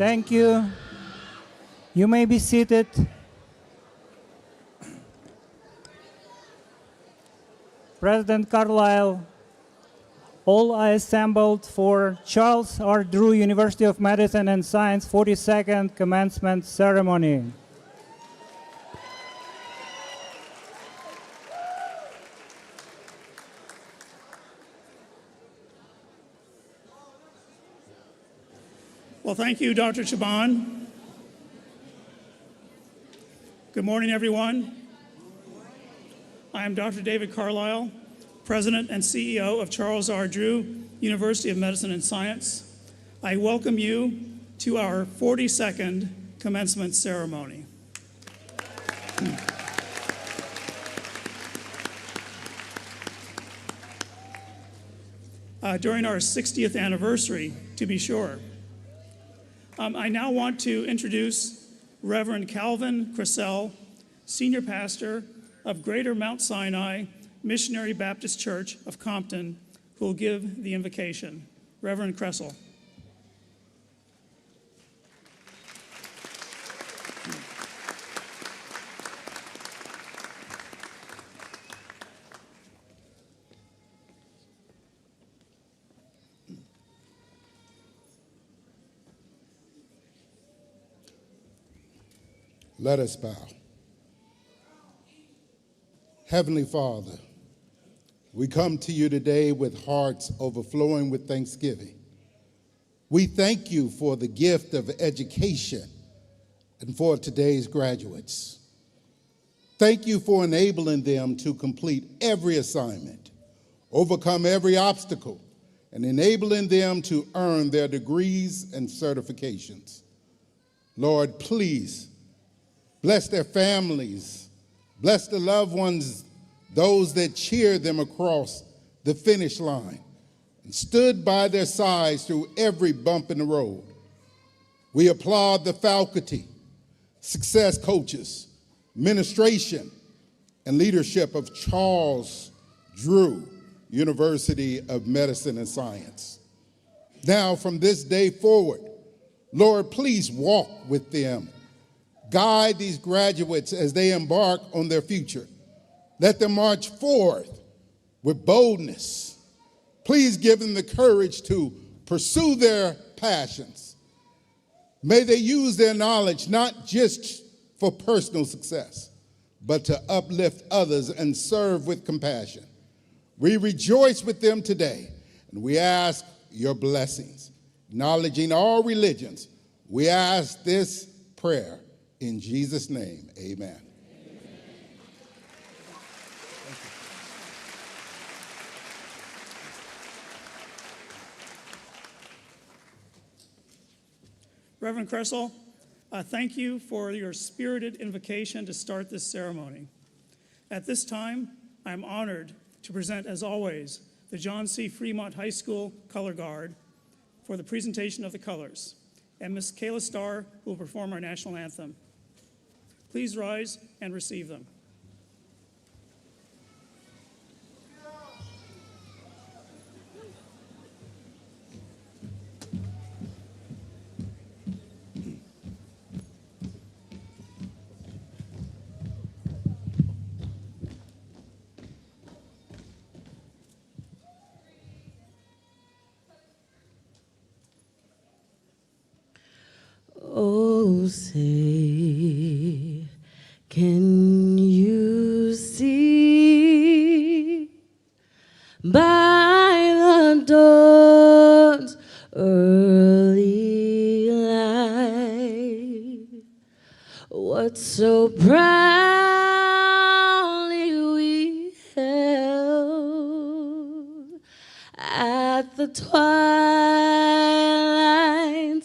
Thank you. You may be seated. President Carlisle, all are assembled for Charles R. Drew University of Medicine and Science 42nd Commencement Ceremony. Well, thank you, Dr. Chaban. Good morning, everyone. I am Dr. David Carlisle, President and CEO of Charles R. Drew University of Medicine and Science. I welcome you to our 42nd commencement ceremony. During our 60th anniversary, to be sure. I now want to introduce Reverend Calvin Cressell, Senior Pastor of Greater Mount Sinai Missionary Baptist Church of Compton, who will give the invocation. Reverend Cressell. Let us bow. Heavenly Father, we come to you today with hearts overflowing with thanksgiving. We thank you for the gift of education and for today's graduates. Thank you for enabling them to complete every assignment, overcome every obstacle, and enabling them to earn their degrees and certifications. Lord, please bless their families. Bless the loved ones, those that cheered them across the finish line and stood by their sides through every bump in the road. We applaud the faculty, success coaches, administration, and leadership of Charles Drew University of Medicine and Science. Now, from this day forward, Lord, please walk with them. Guide these graduates as they embark on their future. Let them march forth with boldness. Please give them the courage to pursue their passions. May they use their knowledge not just for personal success, but to uplift others and serve with compassion. We rejoice with them today, and we ask your blessings. Acknowledging all religions, we ask this prayer. In Jesus' name, amen. Reverend Cressell, thank you for your spirited invocation to start this ceremony. At this time, I'm honored to present, as always, the John C. Fremont High School Color Guard for the presentation of the colors, and Ms. Kayla Starr, who will perform our national anthem. Please rise and receive them. Oh, say, can you see by the dawn's early light what so proudly we held at the twilight's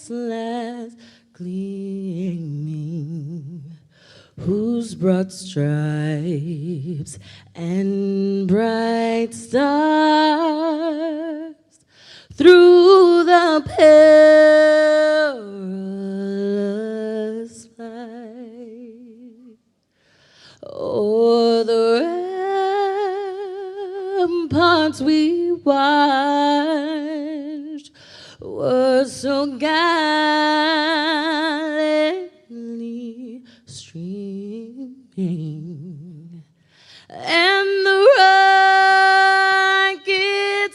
last gleaming, whose broad stripes and bright stars through the perilous fight o'er the ramparts we watched were so guided and the rocket's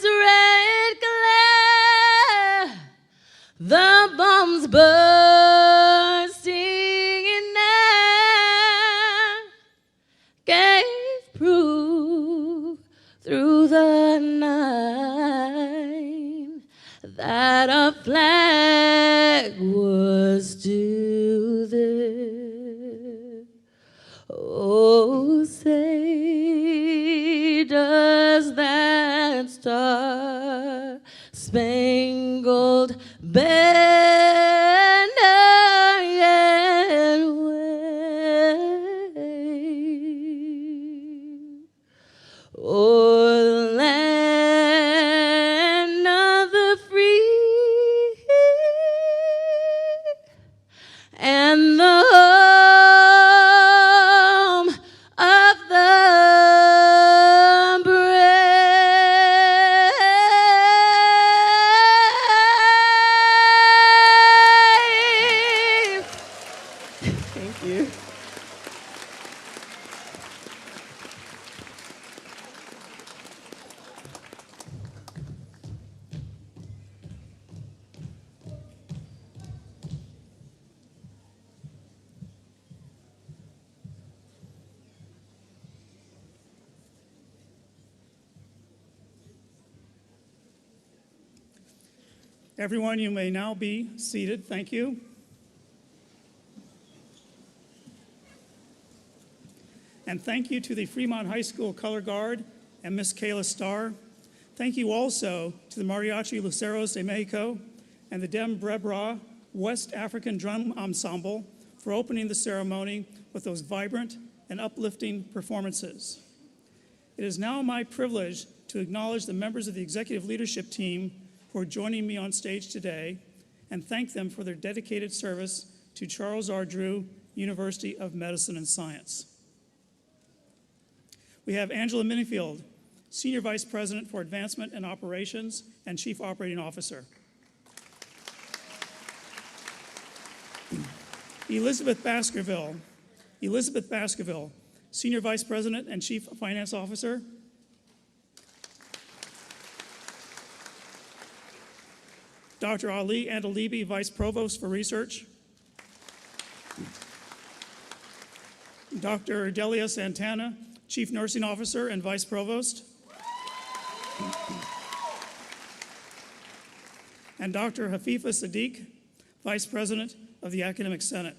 red glare, the bombs bursting in air, gave proof through the night that a flag was still there. Oh, say does that star-spangled banner yet wave o'er the land of the free and the home of the brave. Thank you. Everyone, you may now be seated. Thank you. And thank you to the Fremont High School Color Guard and Miss Kayla Starr. Thank you also to the Mariachi Luceros de Mexico and the Dem Brebra West African Drum Ensemble for opening the ceremony with those vibrant and uplifting performances. It is now my privilege to acknowledge the members of the executive leadership team who are joining me on stage today and thank them for their dedicated service to Charles R. Drew University of Medicine and Science. We have Angela Minifield, Senior Vice President for Advancement and Operations and Chief Operating Officer. Elizabeth Baskerville, Senior Vice President and Chief Finance Officer. Dr. Ali Andalibi, Vice Provost for Research. Dr. Delia Santana, Chief Nursing Officer and Vice Provost. And Dr. Hafifa Sadiq, Vice President of the Academic Senate.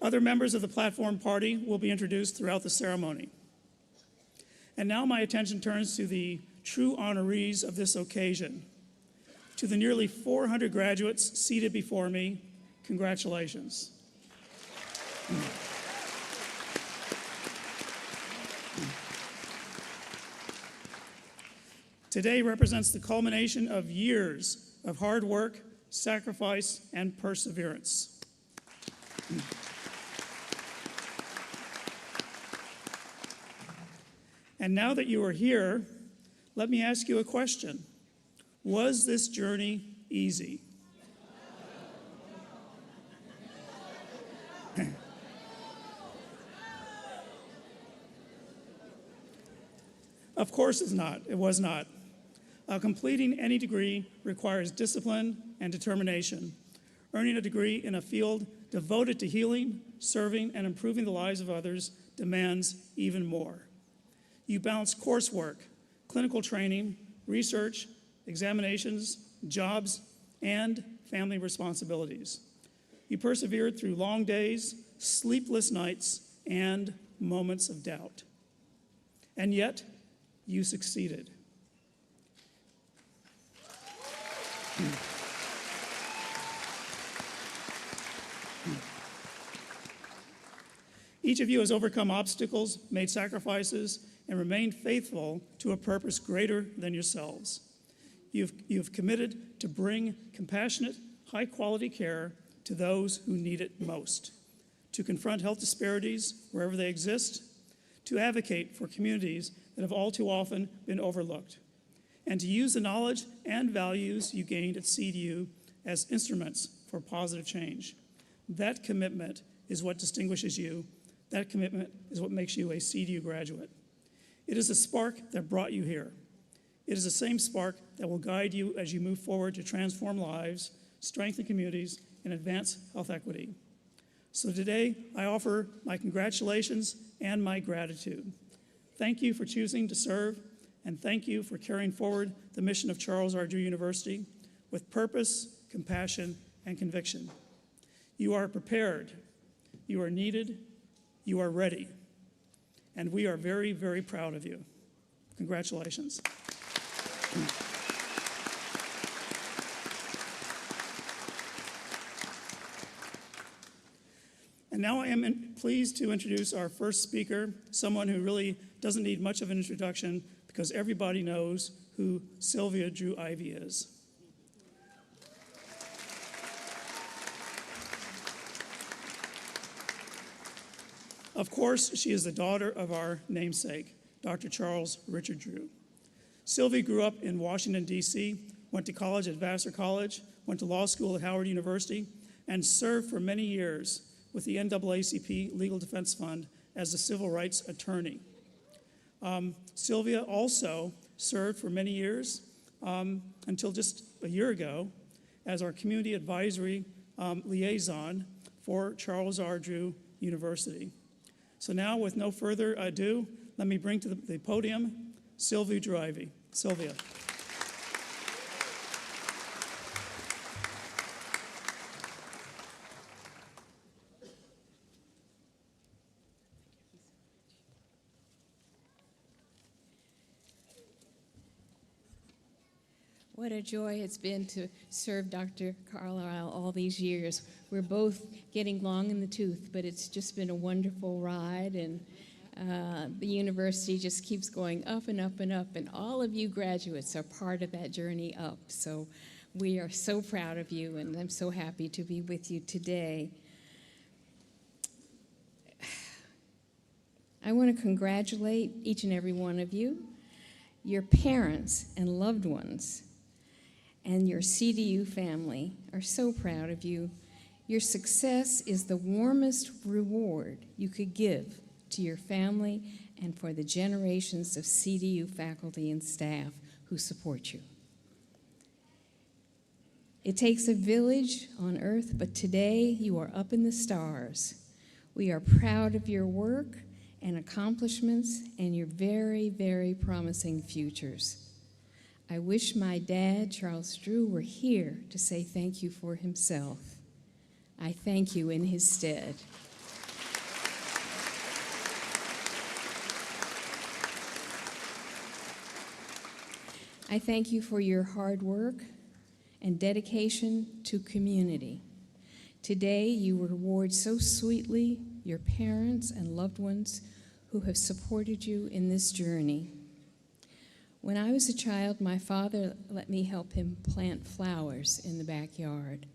Other members of the platform party will be introduced throughout the ceremony. And now my attention turns to the true honorees of this occasion. To the nearly 400 graduates seated before me, congratulations. Today represents the culmination of years of hard work, sacrifice, and perseverance. And now that you are here, let me ask you a question. Was this journey easy? Of course it's not. It was not. Completing any degree requires discipline and determination. Earning a degree in a field devoted to healing, serving, and improving the lives of others demands even more. You balance coursework, clinical training, research, examinations, jobs, and family responsibilities. You persevered through long days, sleepless nights, and moments of doubt. And yet, you succeeded. Each of you has overcome obstacles, made sacrifices, and remained faithful to a purpose greater than yourselves. You've committed to bring compassionate, high-quality care to those who need it most, to confront health disparities wherever they exist, to advocate for communities that have all too often been overlooked, and to use the knowledge and values you gained at CDU as instruments for positive change. That commitment is what distinguishes you. That commitment is what makes you a CDU graduate. It is the spark that brought you here. It is the same spark that will guide you as you move forward to transform lives, strengthen communities, and advance health equity. So today, I offer my congratulations and my gratitude. Thank you for choosing to serve, and thank you for carrying forward the mission of Charles R. Drew University with purpose, compassion, and conviction. You are prepared, you are needed, you are ready, and we are very, very proud of you. Congratulations. And now I am pleased to introduce our first speaker, someone who really doesn't need much of an introduction because everybody knows who Sylvia Drew Ivy is. Of course, she is the daughter of our namesake, Dr. Charles Richard Drew. Sylvia grew up in Washington, D.C., went to college at Vassar College, went to law school at Howard University, and served for many years with the NAACP Legal Defense Fund as a civil rights attorney. Sylvia also served for many years, until just a year ago, as our community advisory liaison for Charles R. Drew University. So now, with no further ado, let me bring to the podium Sylvia Drew Ivy. Sylvia. What a joy it's been to serve Dr. Carlisle all these years. We're both getting long in the tooth, but it's just been a wonderful ride, and the university just keeps going up and up and up, and all of you graduates are part of that journey up. So we are so proud of you, and I'm so happy to be with you today. I want to congratulate each and every one of you, your parents and loved ones, and your CDU family are so proud of you. Your success is the warmest reward you could give to your family and for the generations of CDU faculty and staff who support you. It takes a village on earth, but today you are up in the stars. We are proud of your work and accomplishments and your very, very promising futures. I wish my dad, Charles Drew, were here to say thank you for himself. I thank you in his stead. I thank you for your hard work and dedication to community. Today, you reward so sweetly your parents and loved ones who have supported you in this journey. When I was a child, my father let me help him plant flowers in the backyard.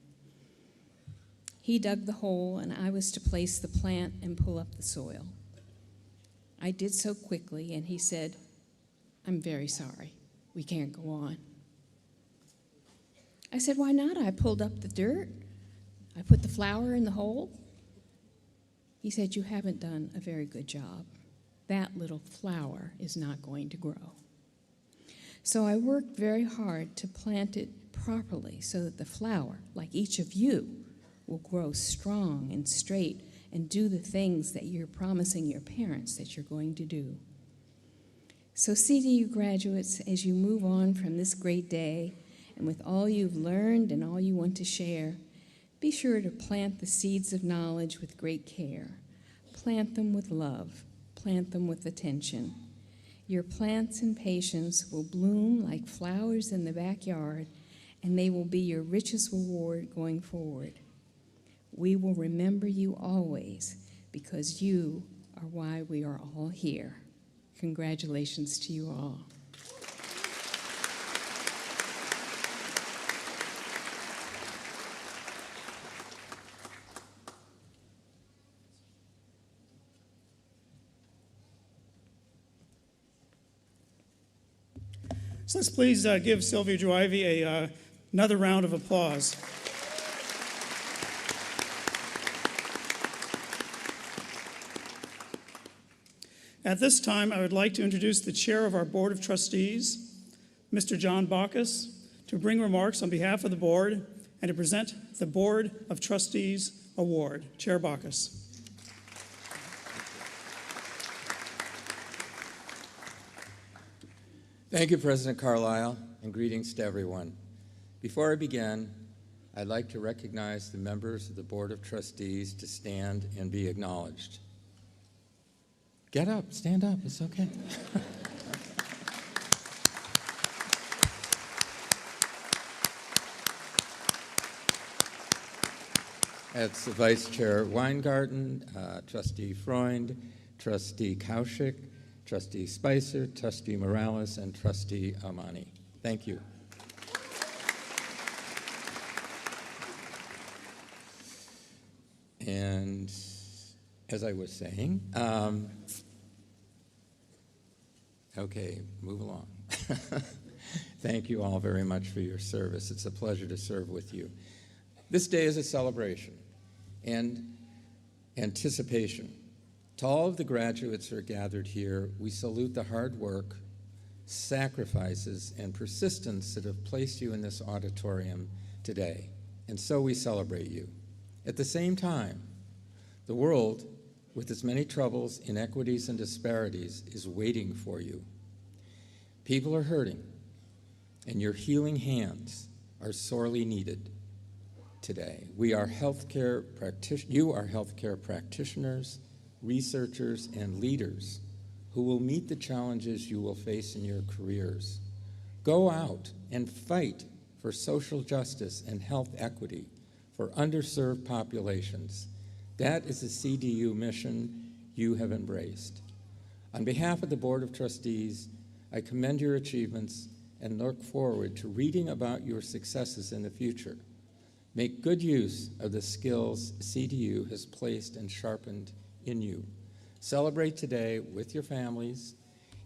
He dug the hole, and I was to place the plant and pull up the soil. I did so quickly, and he said, "I'm very sorry. We can't go on." I said, "Why not? I pulled up the dirt. I put the flower in the hole." He said, "You haven't done a very good job. That little flower is not going to grow." So I worked very hard to plant it properly so that the flower, like each of you, will grow strong and straight and do the things that you're promising your parents that you're going to do. So CDU graduates, as you move on from this great day, and with all you've learned and all you want to share, be sure to plant the seeds of knowledge with great care. Plant them with love. Plant them with attention. Your plants and patience will bloom like flowers in the backyard, and they will be your richest reward going forward. We will remember you always because you are why we are all here. Congratulations to you all. So let's please give Sylvia Drew Ivy another round of applause. At this time, I would like to introduce the chair of our Board of Trustees, Mr. John Bacchus, to bring remarks on behalf of the board and to present the Board of Trustees Award. Chair Bacchus. Thank you, President Carlisle, and greetings to everyone. Before I begin, I'd like to recognize the members of the Board of Trustees to stand and be acknowledged. Get up, stand up, it's okay. That's the Vice Chair Weingarten, Trustee Freund, Trustee Kaushik, Trustee Spicer, Trustee Morales, and Trustee Amani. Thank you. And as I was saying, okay, move along. Thank you all very much for your service. It's a pleasure to serve with you. This day is a celebration and anticipation. To all of the graduates who are gathered here, we salute the hard work, sacrifices, and persistence that have placed you in this auditorium today, and so we celebrate you. At the same time, the world, with its many troubles, inequities, and disparities, is waiting for you. People are hurting, and your healing hands are sorely needed today. You are healthcare practitioners, researchers, and leaders who will meet the challenges you will face in your careers. Go out and fight for social justice and health equity for underserved populations. That is the CDU mission you have embraced. On behalf of the Board of Trustees, I commend your achievements and look forward to reading about your successes in the future. Make good use of the skills CDU has placed and sharpened in you. Celebrate today with your families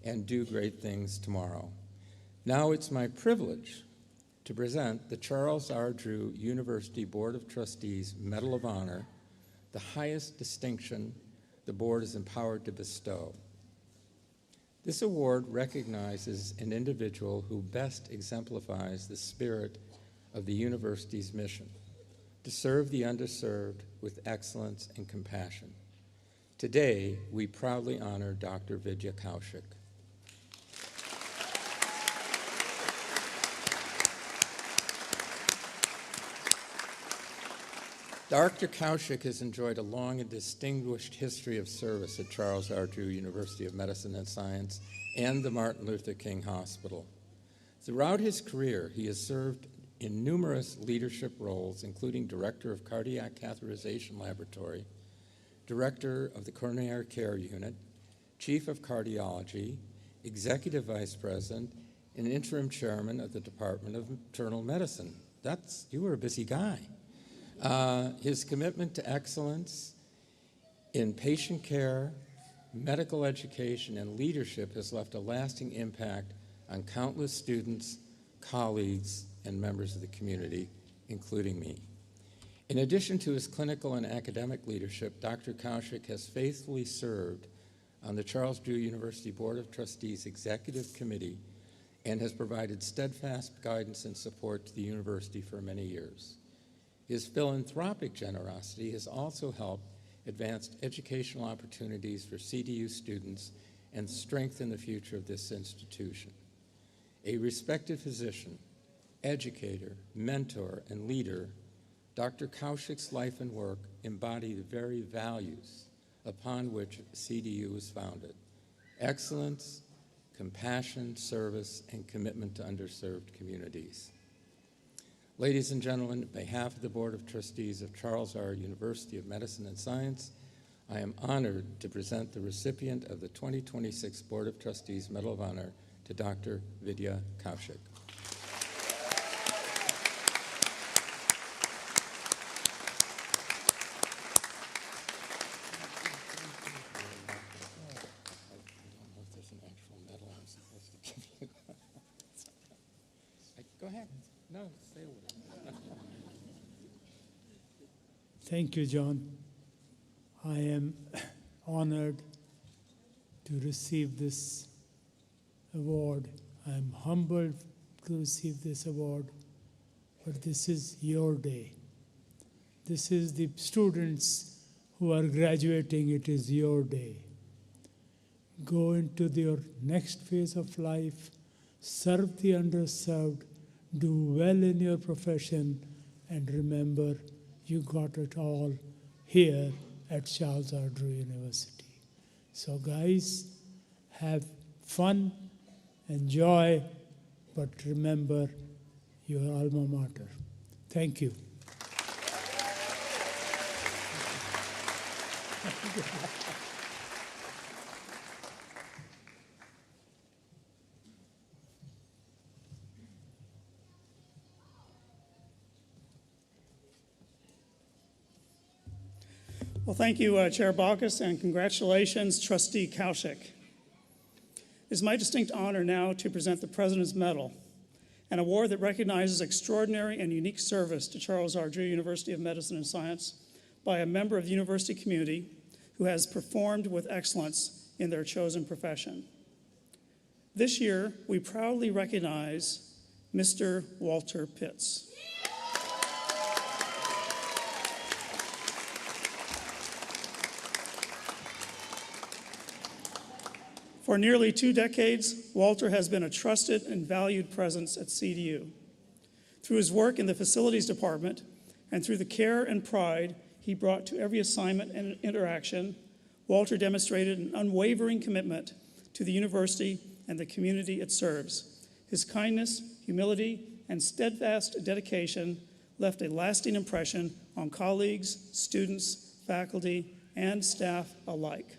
and do great things tomorrow. Now it's my privilege to present the Charles R. Drew University Board of Trustees Medal of Honor, the highest distinction the board is empowered to bestow. This award recognizes an individual who best exemplifies the spirit of the university's mission, to serve the underserved with excellence and compassion. Today, we proudly honor Dr. Vidya Kaushik. Dr. Kaushik has enjoyed a long and distinguished history of service at Charles R. Drew University of Medicine and Science and the Martin Luther King Hospital. Throughout his career, he has served in numerous leadership roles, including Director of Cardiac Catheterization Laboratory, Director of the Coronary Care Unit, Chief of Cardiology, Executive Vice President, and Interim Chairman of the Department of Internal Medicine. You were a busy guy. His commitment to excellence in patient care, medical education, and leadership has left a lasting impact on countless students, colleagues, and members of the community, including me. In addition to his clinical and academic leadership, Dr. Kaushik has faithfully served on the Charles Drew University Board of Trustees Executive Committee and has provided steadfast guidance and support to the university for many years. His philanthropic generosity has also helped advance educational opportunities for CDU students and strengthen the future of this institution. A respected physician, educator, mentor, and leader, Dr. Kaushik's life and work embody the very values upon which CDU was founded: excellence, compassion, service, and commitment to underserved communities. Ladies and gentlemen, on behalf of the Board of Trustees of Charles R. University of Medicine and Science, I am honored to present the recipient of the 2026 Board of Trustees Medal of Honor to Dr. Vidya Kaushik. Go ahead. No, say a word. Thank you, John. I am honored to receive this award. I'm humbled to receive this award, but this is your day. This is the students who are graduating, it is your day. Go into your next phase of life, serve the underserved, do well in your profession, and remember, you got it all here at Charles R. Drew University. So guys, have fun, enjoy, but remember your alma mater. Thank you. Well, thank you, Chair Baucus, and congratulations, Trustee Kaushik. It is my distinct honor now to present the President's Medal, an award that recognizes extraordinary and unique service to Charles R. Drew University of Medicine and Science by a member of the university community who has performed with excellence in their chosen profession. This year, we proudly recognize Mr. Walter Pitts. For nearly 2 decades, Walter has been a trusted and valued presence at CDU. Through his work in the facilities department and through the care and pride he brought to every assignment and interaction, Walter demonstrated an unwavering commitment to the university and the community it serves. His kindness, humility, and steadfast dedication left a lasting impression on colleagues, students, faculty, and staff alike.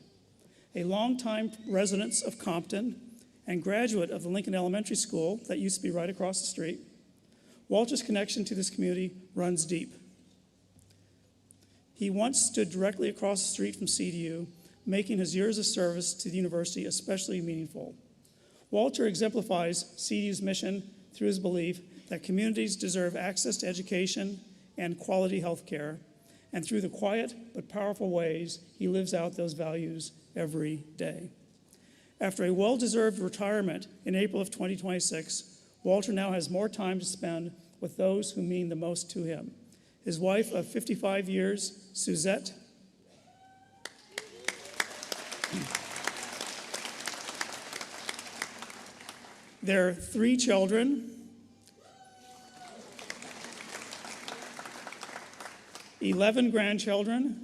A longtime resident of Compton and graduate of the Lincoln Elementary School that used to be right across the street, Walter's connection to this community runs deep. He once stood directly across the street from CDU, making his years of service to the university especially meaningful. Walter exemplifies CDU's mission through his belief that communities deserve access to education and quality health care, and through the quiet but powerful ways he lives out those values every day. After a well-deserved retirement in April of 2026, Walter now has more time to spend with those who mean the most to him. His wife of 55 years, Suzette, their 3 children, 11 grandchildren,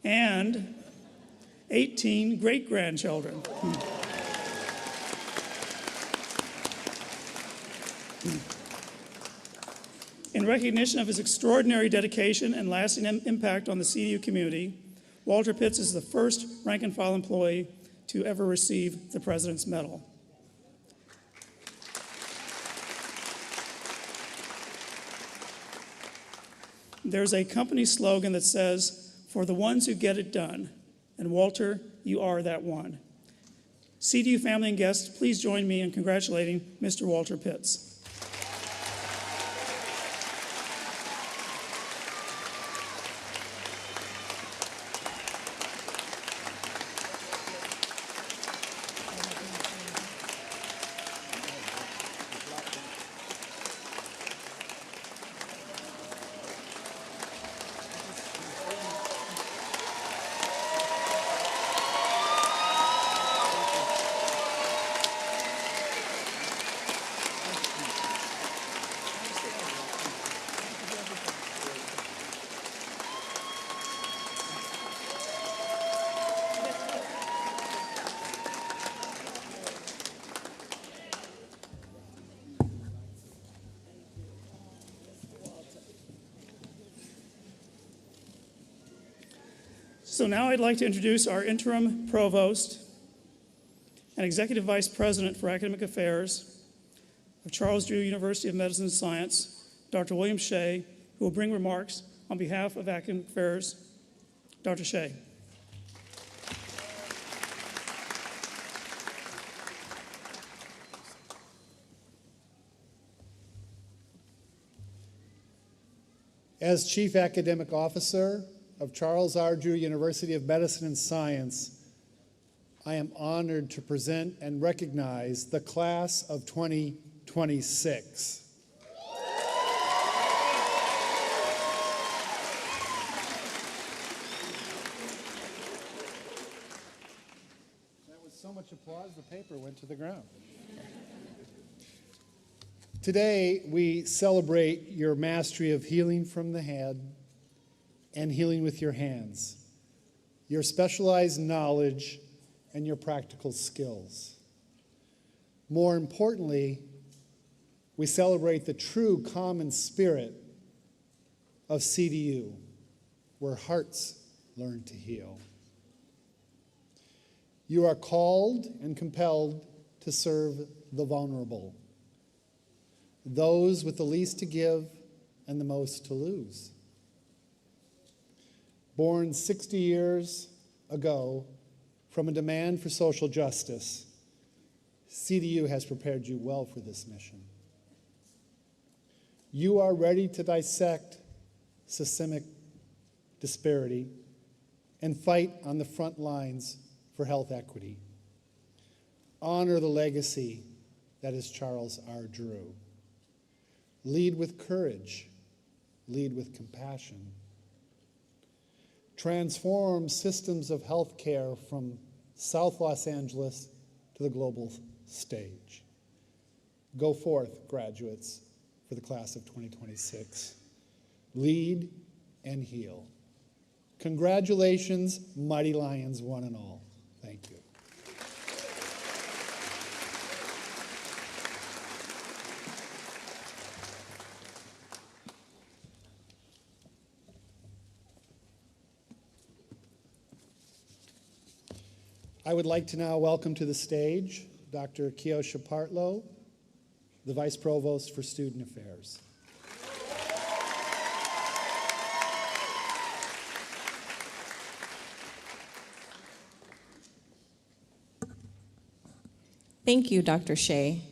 and 18 great-grandchildren. In recognition of his extraordinary dedication and lasting impact on the CDU community, Walter Pitts is the first rank-and-file employee to ever receive the President's Medal. There's a company slogan that says, "For the ones who get it done," and Walter, you are that one. CDU family and guests, please join me in congratulating Mr. Walter Pitts. So now I'd like to introduce our interim provost and executive vice president for academic affairs of Charles Drew University of Medicine and Science, Dr. William Shea, who will bring remarks on behalf of academic affairs. Dr. Shea. As Chief Academic Officer of Charles R. Drew University of Medicine and Science, I am honored to present and recognize the class of 2026. That was so much applause, the paper went to the ground. Today, we celebrate your mastery of healing from the head and healing with your hands, your specialized knowledge, and your practical skills. More importantly, we celebrate the true common spirit of CDU, where hearts learn to heal. You are called and compelled to serve the vulnerable, those with the least to give and the most to lose. Born 60 years ago from a demand for social justice, CDU has prepared you well for this mission. You are ready to dissect systemic disparity and fight on the front lines for health equity. Honor the legacy that is Charles R. Drew. Lead with courage. Lead with compassion. Transform systems of health care from South Los Angeles to the global stage. Go forth, graduates, for the class of 2026. Lead and heal. Congratulations, Mighty Lions, one and all. Thank you. I would like to now welcome to the stage Dr. Keosha Partlow, the Vice Provost for Student Affairs. Thank you, Dr. Shea.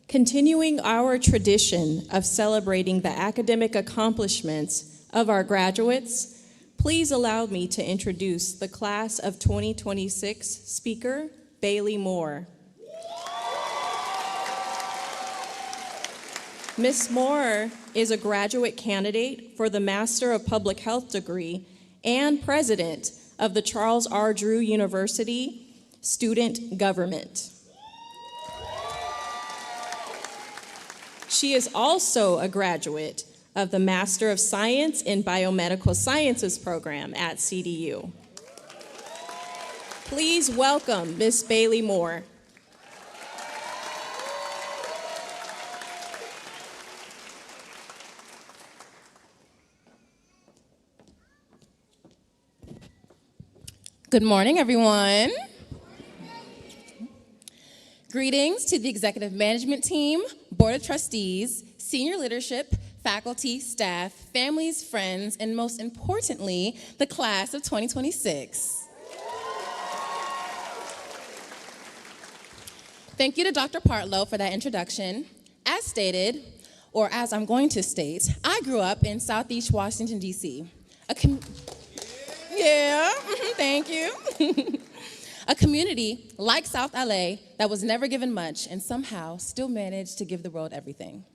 Continuing our tradition of celebrating the academic accomplishments of our graduates, please allow me to introduce the class of 2026 speaker, Bailey Moore. Ms. Moore is a graduate candidate for the Master of Public Health degree and president of the Charles R. Drew University Student Government. She is also a graduate of the Master of Science in Biomedical Sciences program at CDU. Please welcome Ms. Bailey Moore. Good morning, everyone. Greetings to the executive management team, board of trustees, senior leadership, faculty, staff, families, friends, and most importantly, the class of 2026. Thank you to Dr. Partlow for that introduction. As stated, or as I'm going to state, I grew up in Southeast Washington, D.C. Thank you. A community like South LA that was never given much and somehow still managed to give the world everything.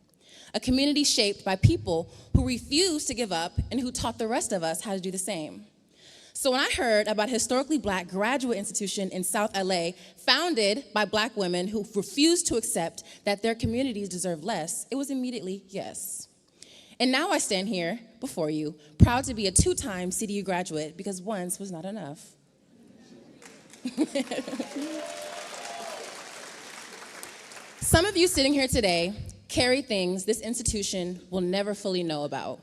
A community shaped by people who refused to give up and who taught the rest of us how to do the same. So when I heard about a historically black graduate institution in South LA founded by black women who refused to accept that their communities deserve less, it was immediately yes. And now I stand here before you, proud to be a two-time CDU graduate because once was not enough. Some of you sitting here today carry things this institution will never fully know about.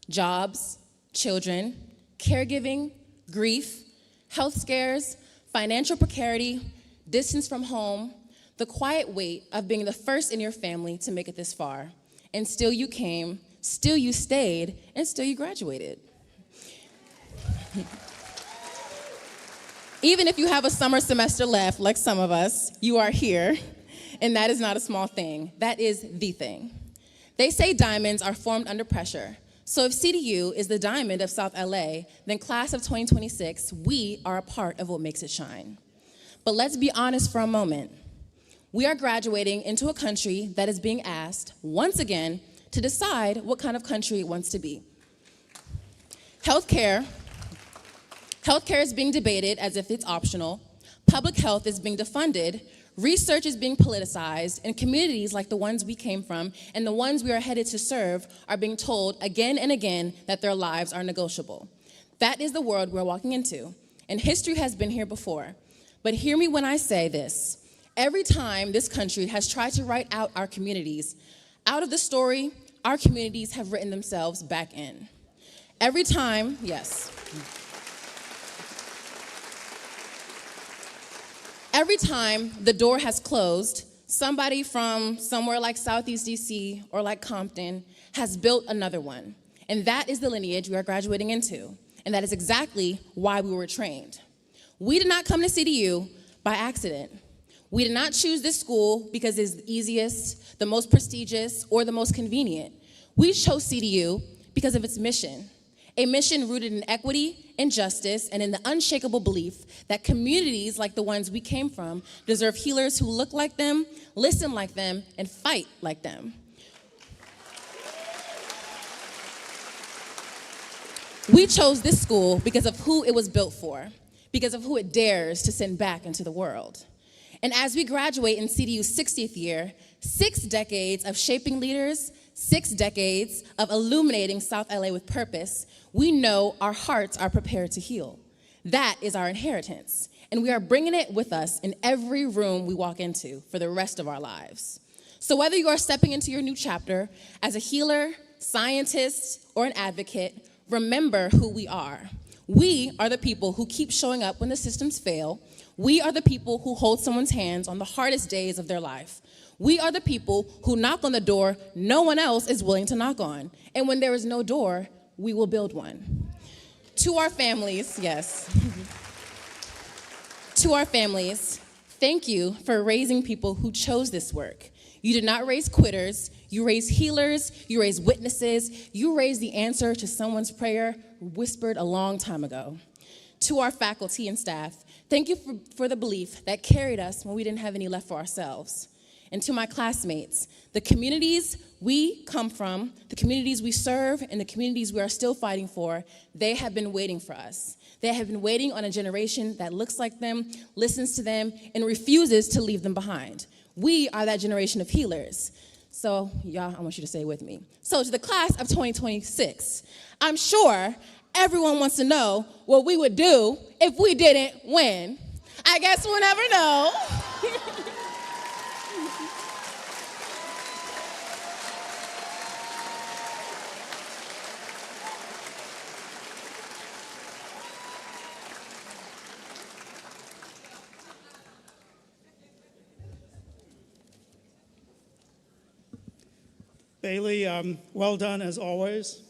Jobs, children, caregiving, grief, health scares, financial precarity, distance from home, the quiet weight of being the first in your family to make it this far. And still you came, still you stayed, and still you graduated. Even if you have a summer semester left, like some of us, you are here. And that is not a small thing. That is the thing. They say diamonds are formed under pressure, So if CDU is the diamond of South LA, then class of 2026, we are a part of what makes it shine. But let's be honest for a moment. We are graduating into a country that is being asked, once again, to decide what kind of country it wants to be. Healthcare is being debated as if it's optional. Public health is being defunded. Research is being politicized, and communities like the ones we came from and the ones we are headed to serve are being told again and again that their lives are negotiable. That is the world we're walking into, and history has been here before. But hear me when I say this. Every time this country has tried to write out our communities, out of the story, our communities have written themselves back in. Every time, yes. Every time the door has closed, somebody from somewhere like Southeast DC or like Compton has built another one. And that is the lineage we are graduating into. And that is exactly why we were trained. We did not come to CDU by accident. We did not choose this school because it's the easiest, the most prestigious, or the most convenient. We chose CDU because of its mission. A mission rooted in equity and justice and in the unshakable belief that communities like the ones we came from deserve healers who look like them, listen like them, and fight like them. We chose this school because of who it was built for, because of who it dares to send back into the world. And as we graduate in CDU's 60th year, 6 decades of shaping leaders, 6 decades of illuminating South LA with purpose, we know our hearts are prepared to heal. That is our inheritance, and we are bringing it with us in every room we walk into for the rest of our lives. So whether you are stepping into your new chapter as a healer, scientist, or an advocate, remember who we are. We are the people who keep showing up when the systems fail. We are the people who hold someone's hands on the hardest days of their life. We are the people who knock on the door no one else is willing to knock on. And when there is no door, we will build one. To our families, yes. To our families, thank you for raising people who chose this work. You did not raise quitters, you raised healers, you raised witnesses, you raised the answer to someone's prayer whispered a long time ago. To our faculty and staff, thank you for the belief that carried us when we didn't have any left for ourselves. And to my classmates, the communities we come from, the communities we serve, and the communities we are still fighting for, they have been waiting for us. They have been waiting on a generation that looks like them, listens to them, and refuses to leave them behind. We are that generation of healers. So, y'all, I want you to say it with me. So, to the class of 2026, I'm sure everyone wants to know what we would do if we didn't win. I guess we'll never know. Bailey, well done as always.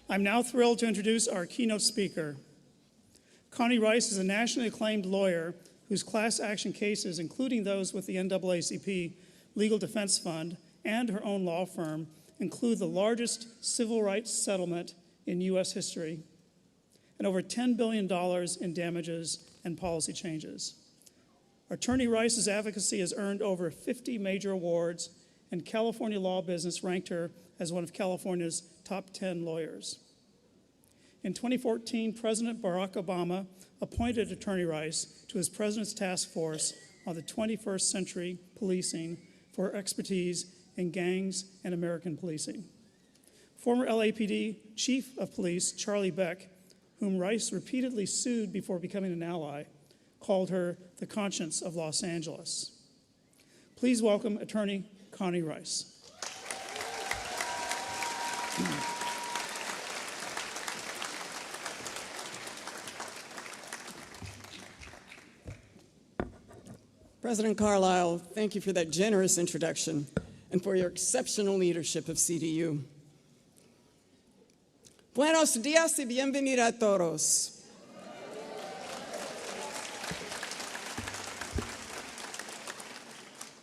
I'm now thrilled to introduce our keynote speaker. Connie Rice is a nationally acclaimed lawyer whose class action cases, including those with the NAACP Legal Defense Fund and her own law firm, include the largest civil rights settlement in U.S. history and over $10 billion in damages and policy changes. Attorney Rice's advocacy has earned over 50 major awards, and California Law Business ranked her as one of California's top 10 lawyers. In 2014, President Barack Obama appointed Attorney Rice to his President's Task Force on the 21st Century Policing for her expertise in gangs and American policing. Former LAPD Chief of Police Charlie Beck, whom Rice repeatedly sued before becoming an ally, called her the conscience of Los Angeles. Please welcome Attorney Connie Rice. President Carlisle, thank you for that generous introduction and for your exceptional leadership of CDU. Buenos días y bienvenida a todos.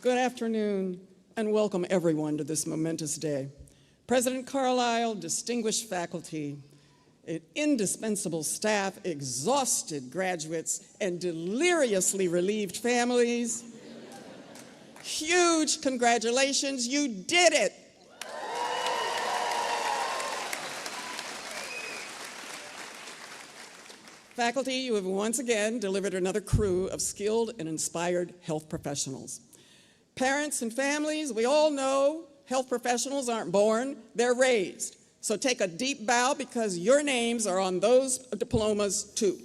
Good afternoon, and welcome everyone to this momentous day. President Carlisle, distinguished faculty, indispensable staff, exhausted graduates, and deliriously relieved families, huge congratulations, you did it. Faculty, you have once again delivered another crew of skilled and inspired health professionals. Parents and families, we all know health professionals aren't born, they're raised. So take a deep bow because your names are on those diplomas too.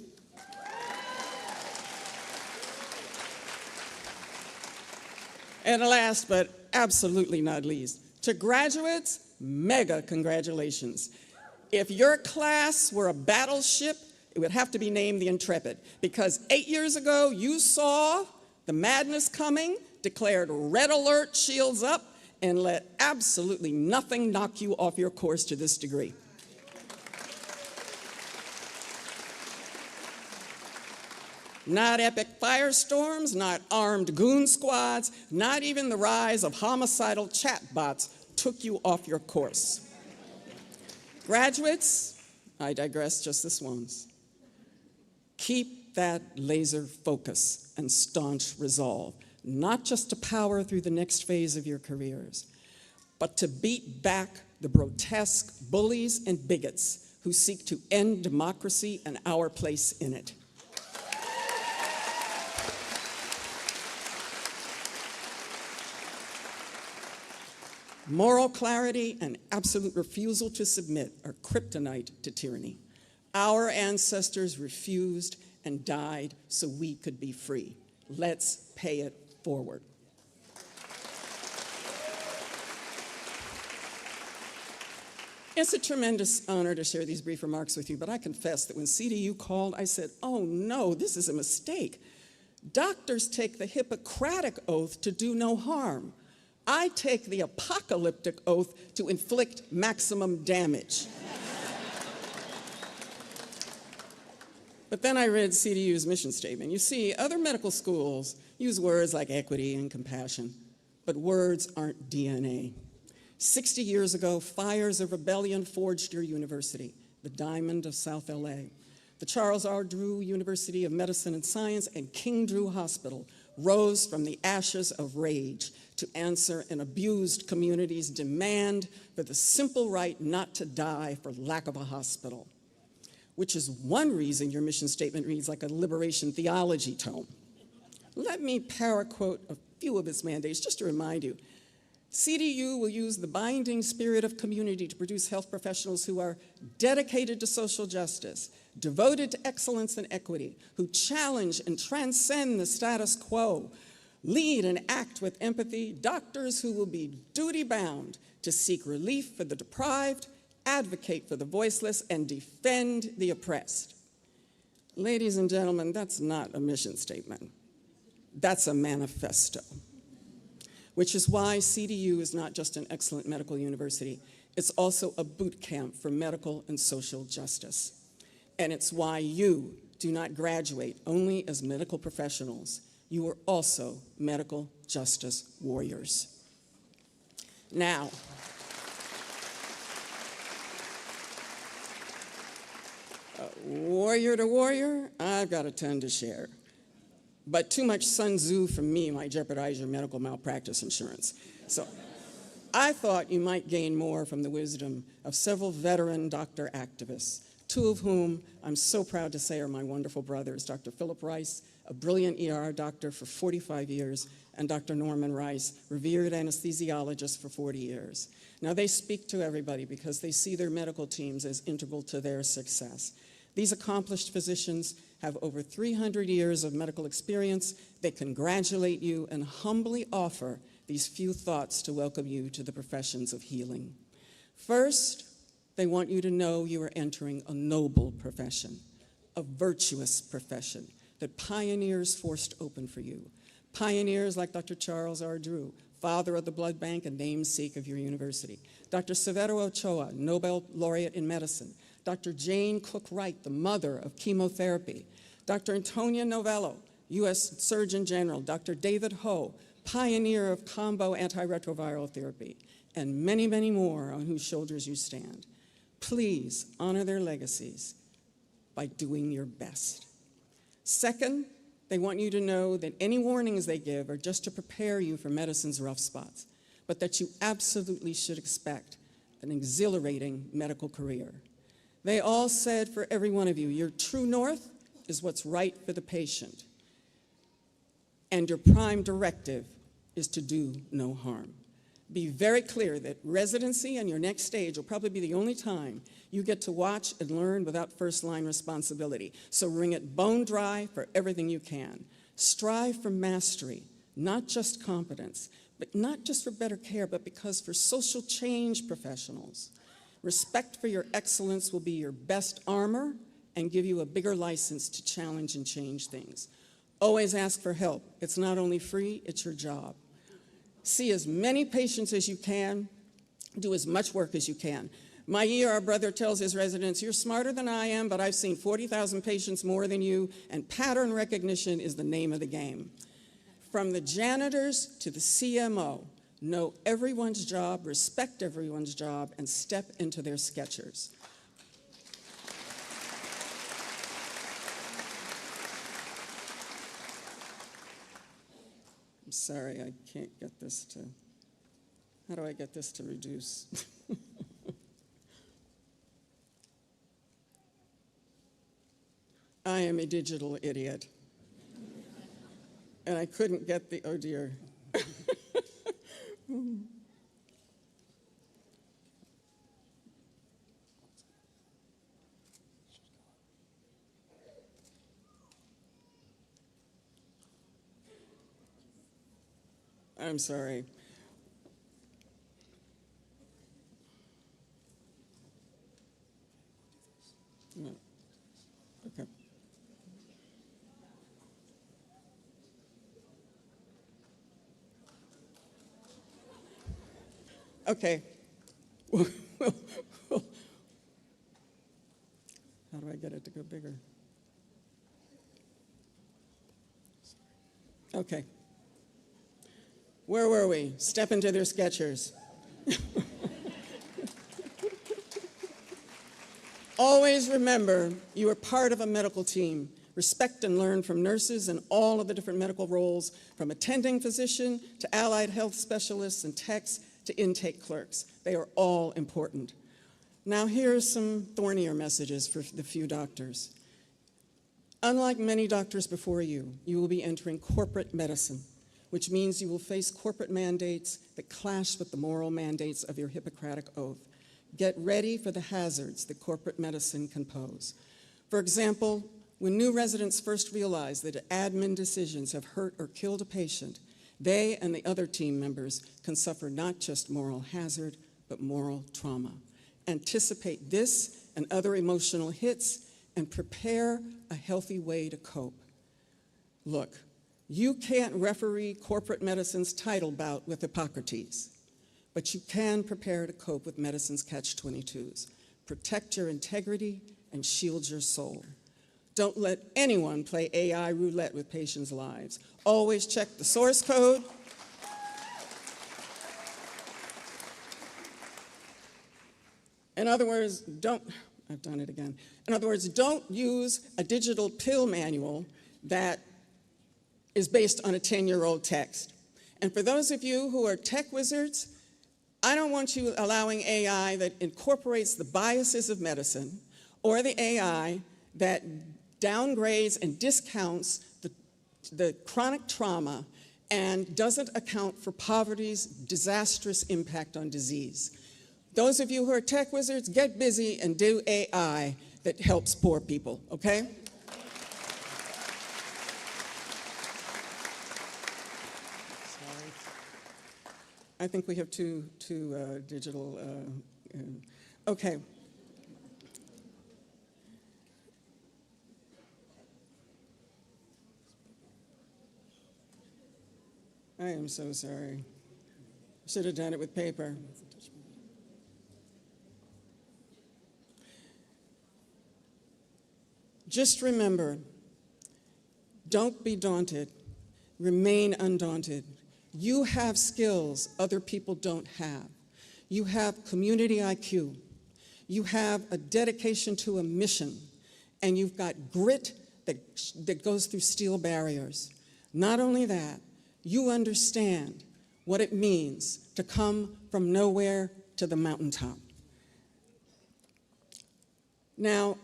And last but absolutely not least, to graduates, mega congratulations. If your class were a battleship, it would have to be named the Intrepid, because 8 years ago you saw the madness coming, declared red alert, shields up, and let absolutely nothing knock you off your course to this degree. Not epic firestorms, not armed goon squads, not even the rise of homicidal chatbots took you off your course. Graduates, I digress just this once. Keep that laser focus and staunch resolve, not just to power through the next phase of your careers, but to beat back the grotesque bullies and bigots who seek to end democracy and our place in it. Moral clarity and absolute refusal to submit are kryptonite to tyranny. Our ancestors refused and died so we could be free. Let's pay it forward. It's a tremendous honor to share these brief remarks with you, but I confess that when CDU called, I said, oh no, this is a mistake. Doctors take the Hippocratic oath to do no harm. I take the apocalyptic oath to inflict maximum damage. But then I read CDU's mission statement. You see, other medical schools use words like equity and compassion, but words aren't DNA. 60 years ago, fires of rebellion forged your university, the Diamond of South LA. The Charles R. Drew University of Medicine and Science and King Drew Hospital rose from the ashes of rage to answer an abused community's demand for the simple right not to die for lack of a hospital, which is one reason your mission statement reads like a liberation theology tome. Let me paraquote a few of its mandates just to remind you. CDU will use the binding spirit of community to produce health professionals who are dedicated to social justice, devoted to excellence and equity, who challenge and transcend the status quo, lead and act with empathy, doctors who will be duty-bound to seek relief for the deprived, advocate for the voiceless, and defend the oppressed. Ladies and gentlemen, that's not a mission statement. That's a manifesto, which is why CDU is not just an excellent medical university, it's also a boot camp for medical and social justice. And it's why you do not graduate only as medical professionals, you are also medical justice warriors. Now, warrior to warrior, I've got a ton to share. But too much Sun Tzu from me might jeopardize your medical malpractice insurance. So I thought you might gain more from the wisdom of several veteran doctor activists, two of whom I'm so proud to say are my wonderful brothers, Dr. Philip Rice, a brilliant ER doctor for 45 years, and Dr. Norman Rice, revered anesthesiologist for 40 years. Now they speak to everybody because they see their medical teams as integral to their success. These accomplished physicians have over 300 years of medical experience. They congratulate you and humbly offer these few thoughts to welcome you to the professions of healing. First, they want you to know you are entering a noble profession, a virtuous profession that pioneers forced open for you. Pioneers like Dr. Charles R. Drew, father of the blood bank and namesake of your university. Dr. Severo Ochoa, Nobel laureate in medicine. Dr. Jane Cook-Wright, the mother of chemotherapy. Dr. Antonia Novello, U.S. Surgeon General. Dr. David Ho, pioneer of combo antiretroviral therapy, and many, many more on whose shoulders you stand. Please honor their legacies by doing your best. Second, they want you to know that any warnings they give are just to prepare you for medicine's rough spots, but that you absolutely should expect an exhilarating medical career. They all said for every one of you, your true north is what's right for the patient, and your prime directive is to do no harm. Be very clear that residency and your next stage will probably be the only time you get to watch and learn without first-line responsibility. So wring it bone dry for everything you can. Strive for mastery, not just competence, but not just for better care, but because for social change professionals, respect for your excellence will be your best armor and give you a bigger license to challenge and change things. Always ask for help. It's not only free, it's your job. See as many patients as you can, do as much work as you can. My ER brother tells his residents, you're smarter than I am, but I've seen 40,000 patients more than you, and pattern recognition is the name of the game. From the janitors to the CMO, know everyone's job, respect everyone's job, and step into their sketchers. I'm sorry, I can't get this to, how do I get this to reduce? I am a digital idiot. And I couldn't get the, oh dear. I'm sorry. No. Okay. Okay. How do I get it to go bigger? Okay. Where were we? Step into their sketchers. Always remember, you are part of a medical team. Respect and learn from nurses and all of the different medical roles, from attending physician to allied health specialists and techs to intake clerks. They are all important. Now here's some thornier messages for the few doctors. Unlike many doctors before you, you will be entering corporate medicine, which means you will face corporate mandates that clash with the moral mandates of your Hippocratic oath. Get ready for the hazards that corporate medicine can pose. For example, when new residents first realize that admin decisions have hurt or killed a patient, they and the other team members can suffer not just moral hazard, but moral trauma. Anticipate this and other emotional hits and prepare a healthy way to cope. Look, you can't referee corporate medicine's title bout with Hippocrates, but you can prepare to cope with medicine's catch-22s. Protect your integrity and shield your soul. Don't let anyone play AI roulette with patients' lives. Always check the source code. In other words, I've done it again. In other words, don't use a digital pill manual that is based on a 10-year-old text. And for those of you who are tech wizards, I don't want you allowing AI that incorporates the biases of medicine or the AI that downgrades and discounts the chronic trauma and doesn't account for poverty's disastrous impact on disease. Those of you who are tech wizards, get busy and do AI that helps poor people, okay? Sorry. I think we have two digital, okay. I am so sorry. Should have done it with paper. Just remember, don't be daunted. Remain undaunted. You have skills other people don't have. You have community IQ. You have a dedication to a mission, and you've got grit that goes through steel barriers. Not only that, you understand what it means to come from nowhere to the mountaintop. Now,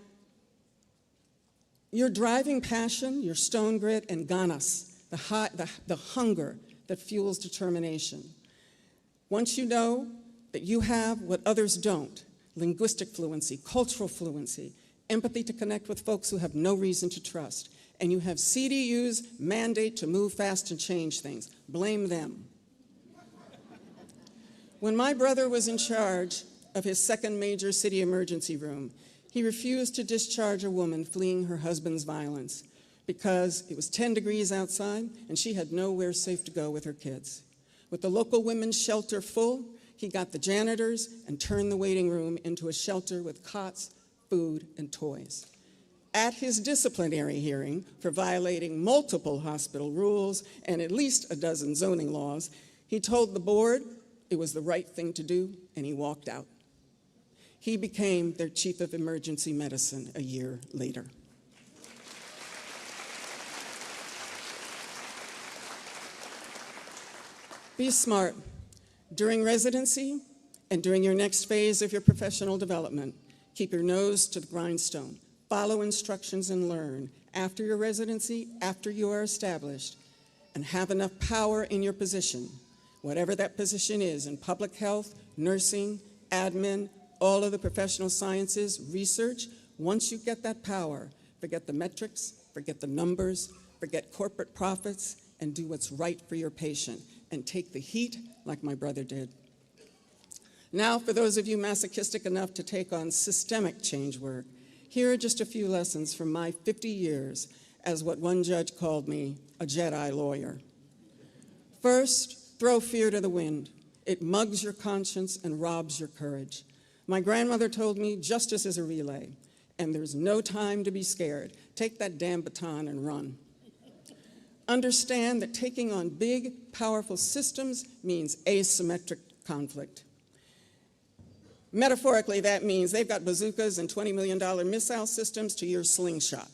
your driving passion, your stone grit, and ganas, the hunger that fuels determination. Once you know that you have what others don't, linguistic fluency, cultural fluency, empathy to connect with folks who have no reason to trust, and you have CDU's mandate to move fast and change things, blame them. When my brother was in charge of his second major city emergency room, he refused to discharge a woman fleeing her husband's violence because it was 10 degrees outside and she had nowhere safe to go with her kids. With the local women's shelter full, he got the janitors and turned the waiting room into a shelter with cots, food, and toys. At his disciplinary hearing for violating multiple hospital rules and at least a dozen zoning laws, he told the board it was the right thing to do, and he walked out. He became their chief of emergency medicine a year later. Be smart. During residency and during your next phase of your professional development, keep your nose to the grindstone. Follow instructions and learn. After your residency, after you are established, and have enough power in your position, whatever that position is, in public health, nursing, admin, all of the professional sciences, research, once you get that power, forget the metrics, forget the numbers, forget corporate profits, and do what's right for your patient, and take the heat like my brother did. Now, for those of you masochistic enough to take on systemic change work, here are just a few lessons from my 50 years as what one judge called me, a Jedi lawyer. First, throw fear to the wind. It mugs your conscience and robs your courage. My grandmother told me justice is a relay, and there's no time to be scared. Take that damn baton and run. Understand that taking on big, powerful systems means asymmetric conflict. Metaphorically, that means they've got bazookas and $20 million missile systems to your slingshot.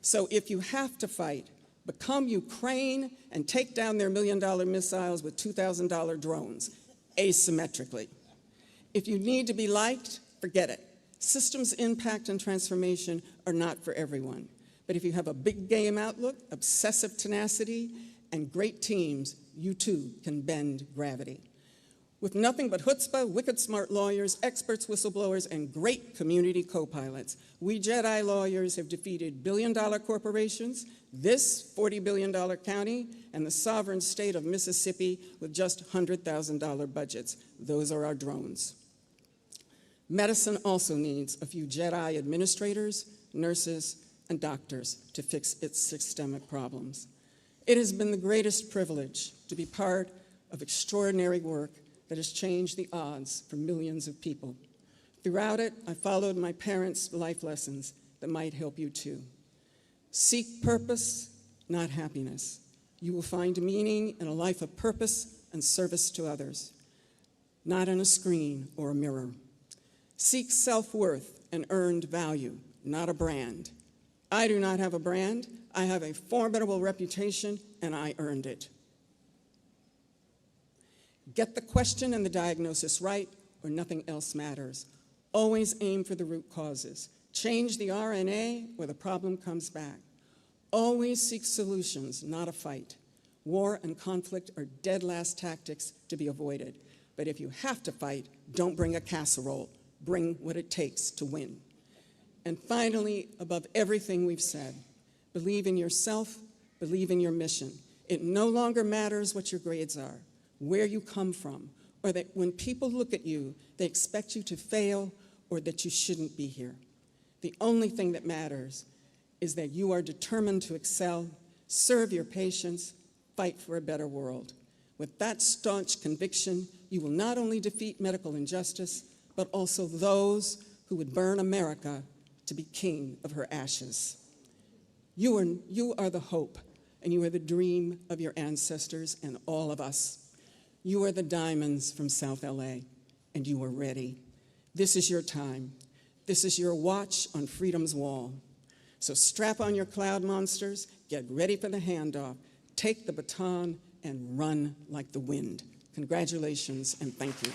So if you have to fight, become Ukraine and take down their $1 million missiles with $2,000 drones, asymmetrically. If you need to be liked, forget it. Systems impact and transformation are not for everyone. But if you have a big game outlook, obsessive tenacity, and great teams, you too can bend gravity. With nothing but chutzpah, wicked smart lawyers, experts, whistleblowers, and great community co-pilots, we Jedi lawyers have defeated billion-dollar corporations, this $40 billion county, and the sovereign state of Mississippi with just $100,000 budgets. Those are our drones. Medicine also needs a few Jedi administrators, nurses, and doctors to fix its systemic problems. It has been the greatest privilege to be part of extraordinary work that has changed the odds for millions of people. Throughout it, I followed my parents' life lessons that might help you too. Seek purpose, not happiness. You will find meaning in a life of purpose and service to others, not in a screen or a mirror. Seek self-worth and earned value, not a brand. I do not have a brand. I have a formidable reputation, and I earned it. Get the question and the diagnosis right, or nothing else matters. Always aim for the root causes. Change the RNA, or the problem comes back. Always seek solutions, not a fight. War and conflict are dead last tactics to be avoided. But if you have to fight, don't bring a casserole. Bring what it takes to win. And finally, above everything we've said, believe in yourself, believe in your mission. It no longer matters what your grades are, where you come from, or that when people look at you, they expect you to fail or that you shouldn't be here. The only thing that matters is that you are determined to excel, serve your patients, fight for a better world. With that staunch conviction, you will not only defeat medical injustice, but also those who would burn America to be king of her ashes. You are the hope, and you are the dream of your ancestors and all of us. You are the diamonds from South LA, and you are ready. This is your time. This is your watch on freedom's wall. So strap on your cloud monsters, get ready for the handoff, take the baton, and run like the wind. Congratulations, and thank you.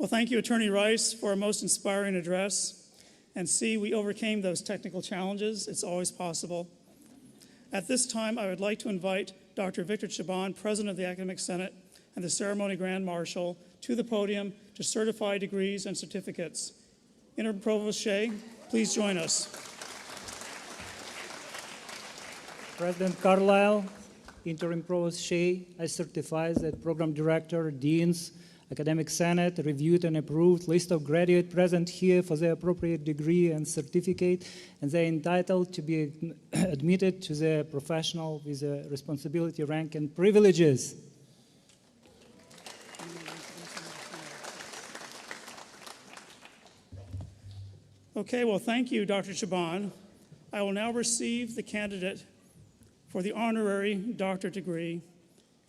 Well, thank you, Attorney Rice, for a most inspiring address. And see, we overcame those technical challenges. It's always possible. At this time, I would like to invite Dr. Victor Chabon, President of the Academic Senate, and the Ceremony Grand Marshal to the podium to certify degrees and certificates. Interim Provost Shea, please join us. President Carlisle, Interim Provost Shea, I certify that Program Director, Deans, Academic Senate reviewed and approved list of graduates present here for their appropriate degree and certificate, and they are entitled to be admitted to the professional with a responsibility, rank, and privileges. Okay, well, thank you, Dr. Chabon. I will now receive the candidate for the honorary doctorate degree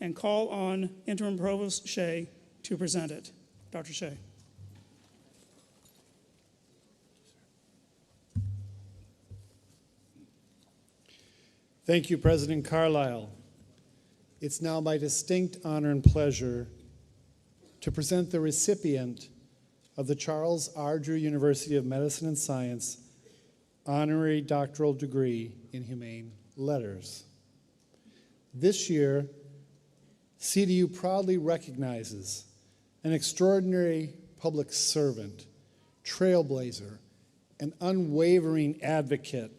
and call on Interim Provost Shea to present it. Dr. Shea. Thank you, President Carlisle. It's now my distinct honor and pleasure to present the recipient of the Charles R. Drew University of Medicine and Science Honorary Doctoral Degree in Humane Letters. This year, CDU proudly recognizes an extraordinary public servant, trailblazer, and unwavering advocate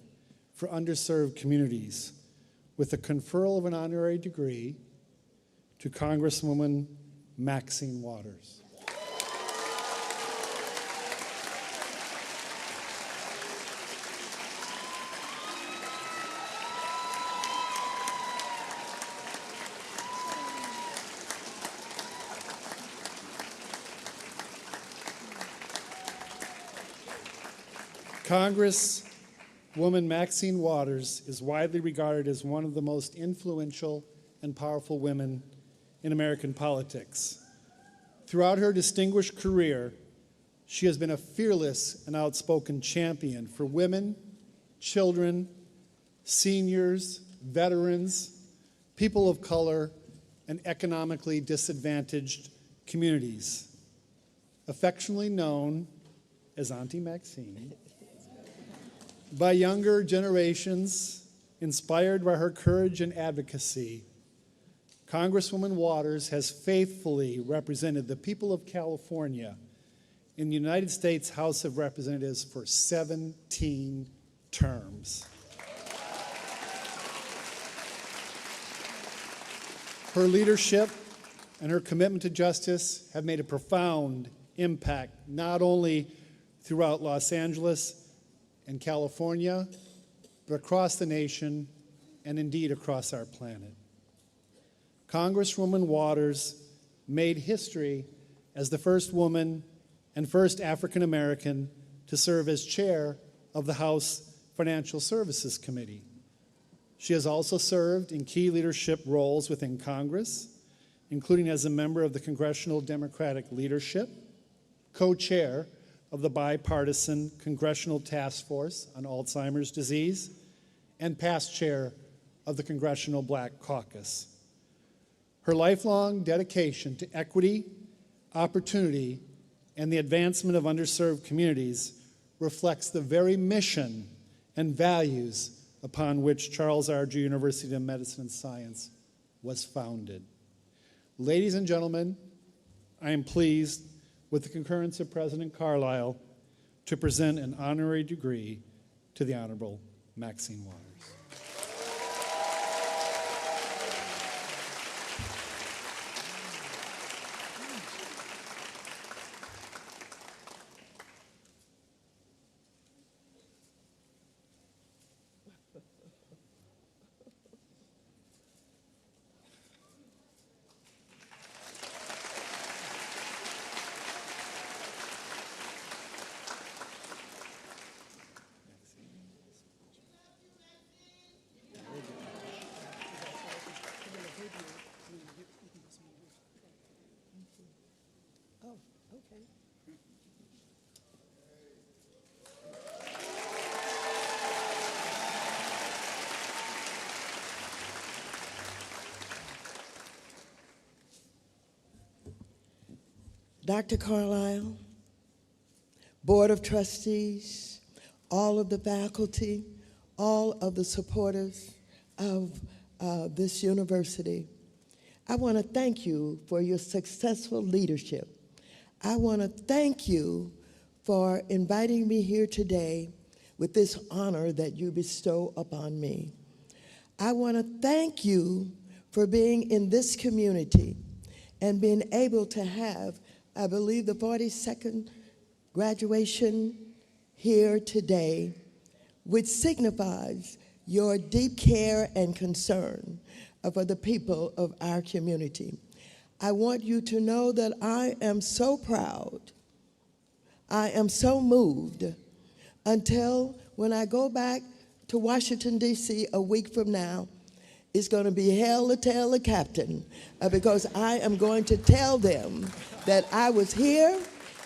for underserved communities with the conferral of an honorary degree to Congresswoman Maxine Waters. Congresswoman Maxine Waters is widely regarded as one of the most influential and powerful women in American politics. Throughout her distinguished career, she has been a fearless and outspoken champion for women, children, seniors, veterans, people of color, and economically disadvantaged communities. Affectionately known as Auntie Maxine, by younger generations, inspired by her courage and advocacy, Congresswoman Waters has faithfully represented the people of California in the United States House of Representatives for 17 terms. Her leadership and her commitment to justice have made a profound impact, not only throughout Los Angeles and California, but across the nation and indeed across our planet. Congresswoman Waters made history as the first woman and first African American to serve as chair of the House Financial Services Committee. She has also served in key leadership roles within Congress, including as a member of the Congressional Democratic Leadership, co-chair of the Bipartisan Congressional Task Force on Alzheimer's Disease, and past chair of the Congressional Black Caucus. Her lifelong dedication to equity, opportunity, and the advancement of underserved communities reflects the very mission and values upon which Charles R. Drew University of Medicine and Science was founded. Ladies and gentlemen, I am pleased, with the concurrence of President Carlisle, to present an honorary degree to the Honorable Maxine Waters. Dr. Carlisle, Board of Trustees, all of the faculty, all of the supporters of this university, I want to thank you for your successful leadership. I want to thank you for inviting me here today with this honor that you bestow upon me. I want to thank you for being in this community and being able to have, I believe, the 42nd graduation here today, which signifies your deep care and concern for the people of our community. I want you to know that I am so proud, I am so moved, until when I go back to Washington, D.C. a week from now, it's going to be hell to tell the captain, because I am going to tell them that I was here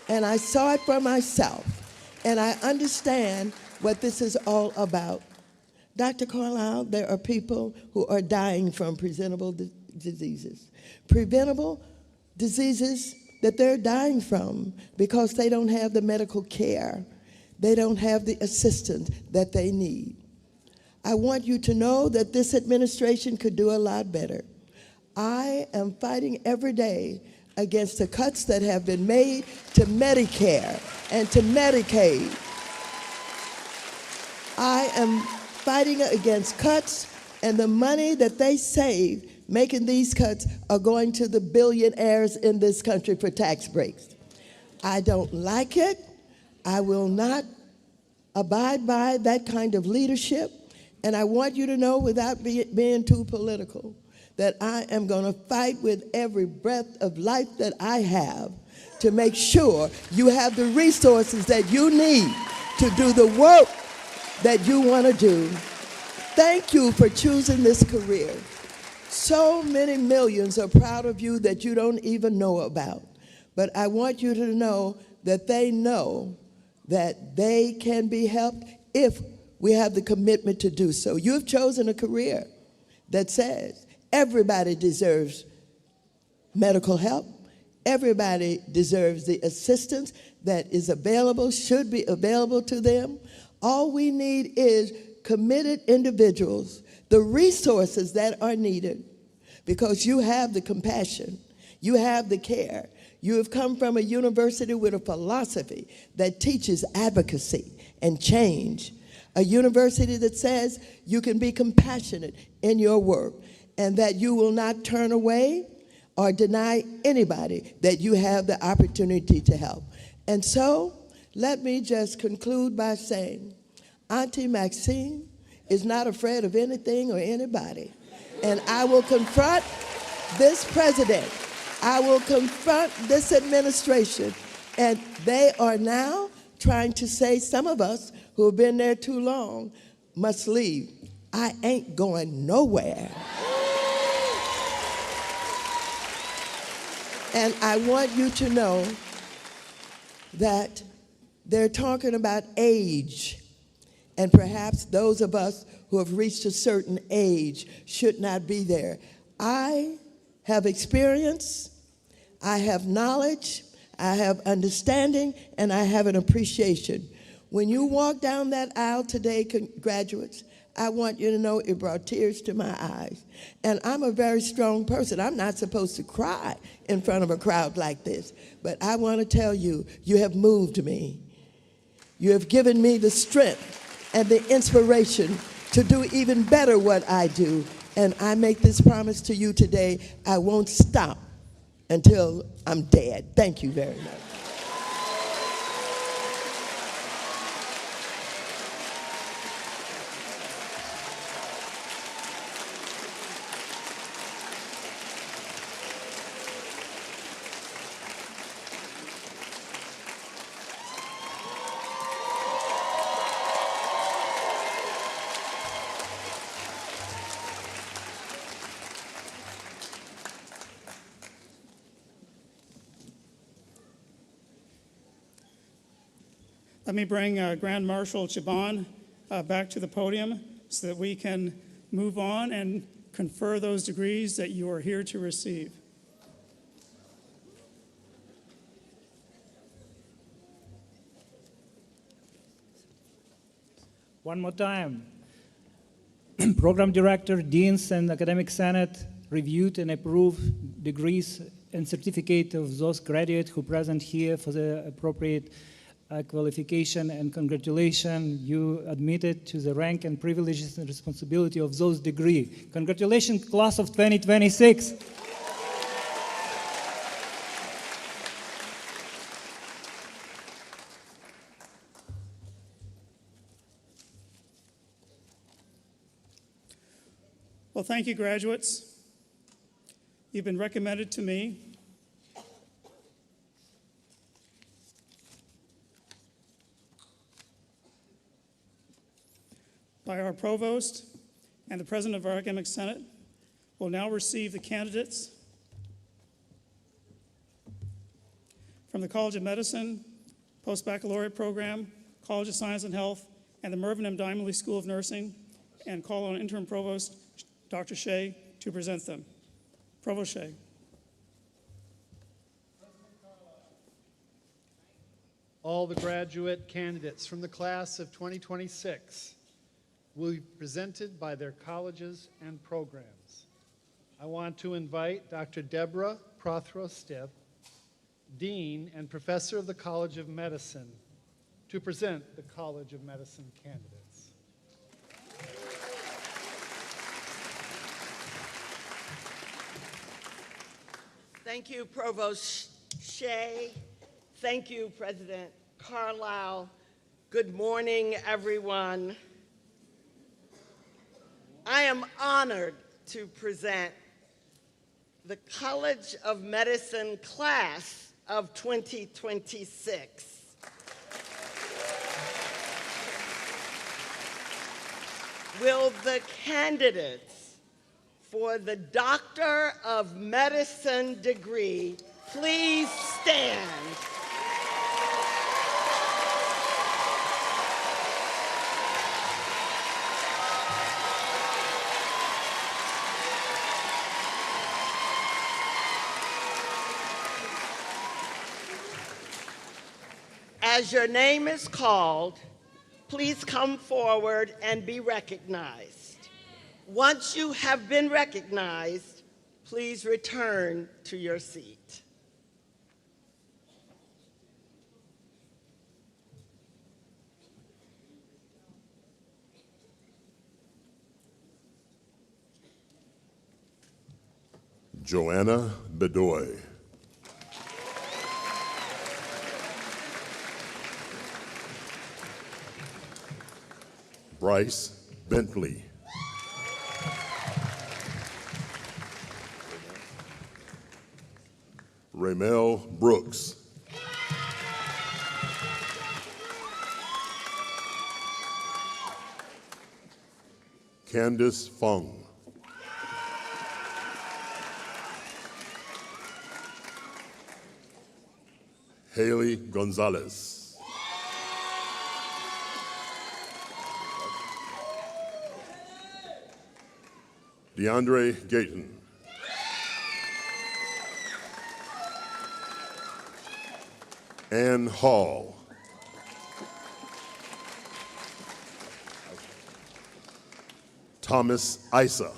and I saw it for myself, and I understand what this is all about. Dr. Carlisle, there are people who are dying from preventable diseases. Preventable diseases that they're dying from because they don't have the medical care. They don't have the assistance that they need. I want you to know that this administration could do a lot better. I am fighting every day against the cuts that have been made to Medicare and to Medicaid. I am fighting against cuts, and the money that they save making these cuts are going to the billionaires in this country for tax breaks. I don't like it. I will not abide by that kind of leadership. And I want you to know, without being too political, that I am going to fight with every breath of life that I have to make sure you have the resources that you need to do the work that you want to do. Thank you for choosing this career. So many millions are proud of you that you don't even know about. But I want you to know that they can be helped if we have the commitment to do so. You've chosen a career that says everybody deserves medical help. Everybody deserves the assistance that is available, should be available to them. All we need is committed individuals, the resources that are needed, because you have the compassion, you have the care. You have come from a university with a philosophy that teaches advocacy and change, a university that says you can be compassionate in your work and that you will not turn away or deny anybody that you have the opportunity to help. And so, let me just conclude by saying, Auntie Maxine is not afraid of anything or anybody. And I will confront this president. I will confront this administration. And they are now trying to say, some of us who have been there too long must leave. I ain't going nowhere. And I want you to know that they're talking about age, and perhaps those of us who have reached a certain age should not be there. I have experience, I have knowledge, I have understanding, and I have an appreciation. When you walk down that aisle today, graduates, I want you to know it brought tears to my eyes. And I'm a very strong person. I'm not supposed to cry in front of a crowd like this. But I want to tell you, you have moved me. You have given me the strength and the inspiration to do even better what I do. And I make this promise to you today, I won't stop until I'm dead. Thank you very much. Let me bring Grand Marshal Chabon back to the podium so that we can move on and confer those degrees that you are here to receive. One more time. Program director, deans, and academic senate reviewed and approved degrees and certificate of those graduates who present here for the appropriate qualification, and congratulations, you admitted to the rank and privileges and responsibility of those degrees. Congratulations, class of 2026. Well, thank you, graduates. You've been recommended to me by our provost, and the president of our academic senate will now receive the candidates from the College of Medicine, Post-Baccalaureate Program, College of Science and Health, and the Mervyn M. Dimely School of Nursing, and call on interim provost Dr. Shea to present them. Provost Shea. All the graduate candidates from the class of 2026 will be presented by their colleges and programs. I want to invite Dr. Deborah Prothero-Stipp, Dean and Professor of the College of Medicine, to present the College of Medicine candidates. Thank you, Provost Shea. Thank you, President Carlisle. Good morning, everyone. I am honored to present the College of Medicine class of 2026. Will the candidates for the Doctor of Medicine degree please stand? As your name is called, please come forward and be recognized. Once you have been recognized, please return to your seat. Joanna Bedoy. Bryce Bentley. Ramel Brooks. Candace Fung. Haley Gonzalez. DeAndre Gayton. Ann Hall. Thomas Isa.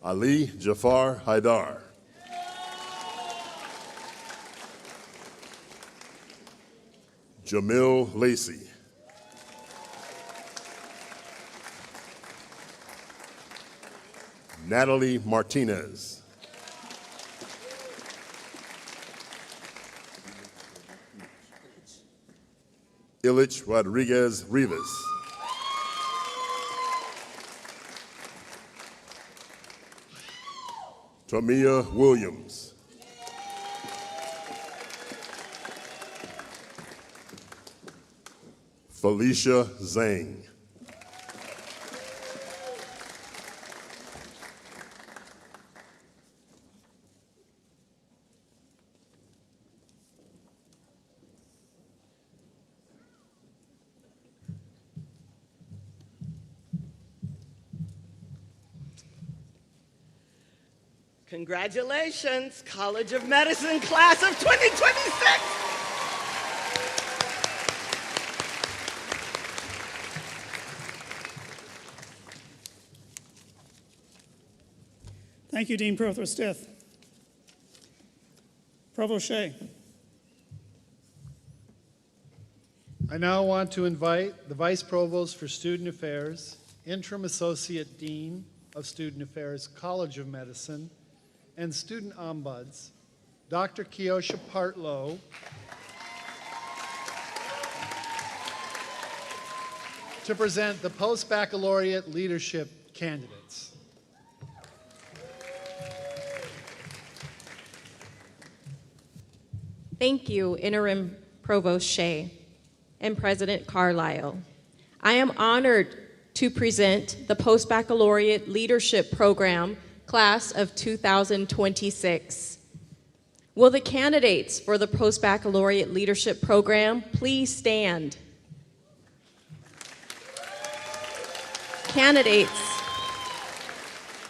Ali Jafar Haidar. Jamil Lacey. Natalie Martinez. Ilich Rodriguez Rivas. Tamia Williams. Felicia Zhang. Congratulations, College of Medicine class of 2026. Thank you, Dean Provost Stith. Provost Shea. I now want to invite the Vice Provost for Student Affairs, Interim Associate Dean of Student Affairs, College of Medicine, and Student Ombuds, Dr. Keosha Partlow, to present the post-baccalaureate leadership candidates. Thank you, Interim Provost Shea and President Carlisle. I am honored to present the Post-Baccalaureate Leadership Program, Class of 2026. Will the candidates for the Post-Baccalaureate Leadership Program please stand? Candidates,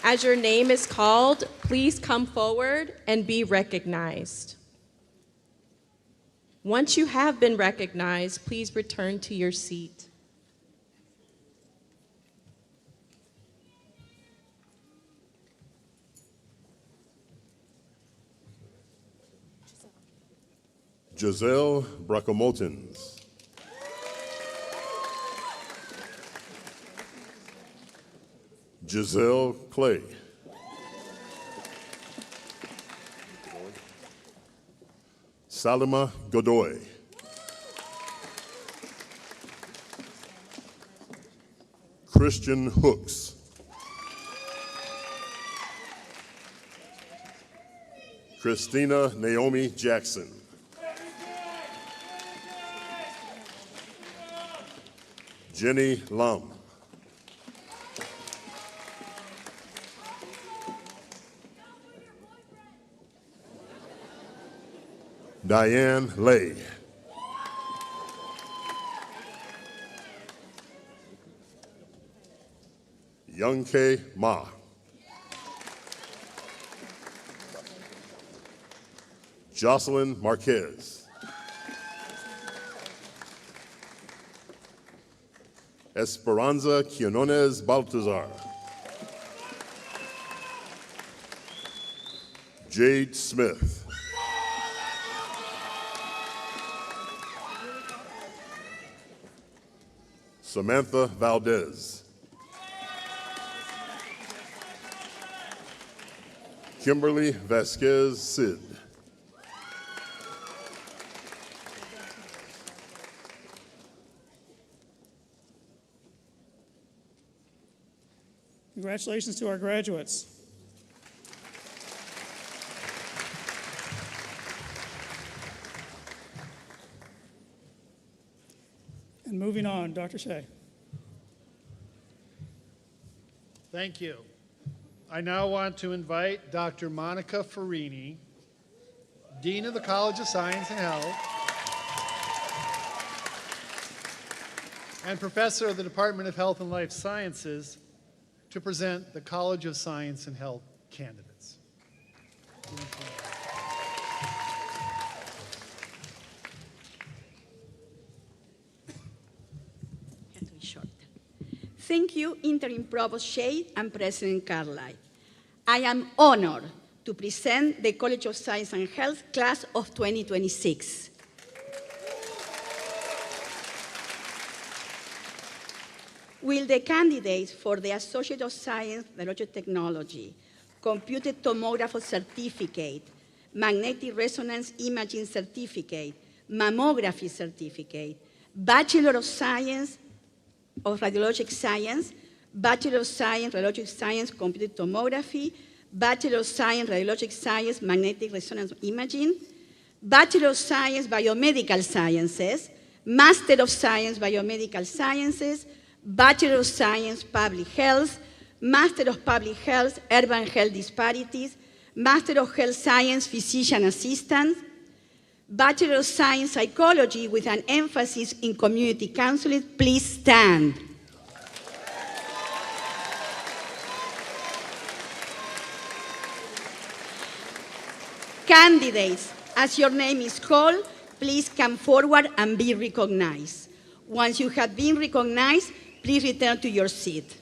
as your name is called, please come forward and be recognized. Once you have been recognized, please return to your seat. Giselle Bracomotens. Giselle Clay. Salima Godoy. Christian Hooks. Christina Naomi Jackson. Jenny Lum. Diane Lay. Young K. Ma. Jocelyn Marquez. Esperanza Quinones Baltazar. Jade Smith. Samantha Valdez. Kimberly Vasquez Sid. Congratulations to our graduates. And moving on, Dr. Shea. Thank you. I now want to invite Dr. Monica Farini, Dean of the College of Science and Health, and Professor of the Department of Health and Life Sciences, to present the College of Science and Health candidates. Thank you, Interim Provost Shea and President Carlisle. I am honored to present the College of Science and Health Class of 2026. Will the candidates for the Associate of Science, Biological Technology, Computed Tomography Certificate, Magnetic Resonance Imaging Certificate, Mammography Certificate, Bachelor of Science of Radiologic Science, Bachelor of Science, Radiologic Science, Computed Tomography, Bachelor of Science, Radiologic Science, Magnetic Resonance Imaging, Bachelor of Science, Biomedical Sciences, Master of Science, Biomedical Sciences, Bachelor of Science, Public Health, Master of Public Health, Urban Health Disparities, Master of Health Science, Physician Assistant, Bachelor of Science, Psychology with an emphasis in community counseling. Please stand. Candidates, as your name is called, please come forward and be recognized. Once you have been recognized, please return to your seat.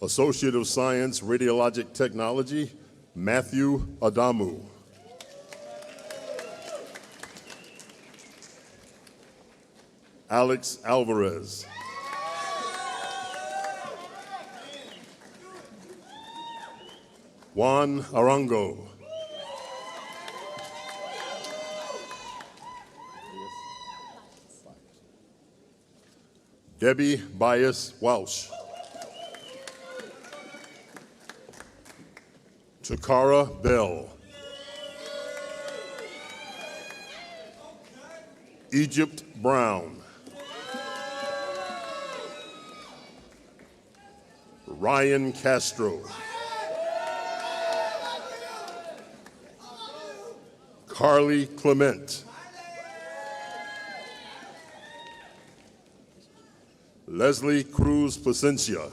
Associate of Science, Radiologic Technology, Matthew Adamu. Alex Alvarez. Juan Arango. Debbie Bias Walsh. Takara Bell. Egypt Brown. Ryan Castro. Carly Clement. Leslie Cruz Placencia.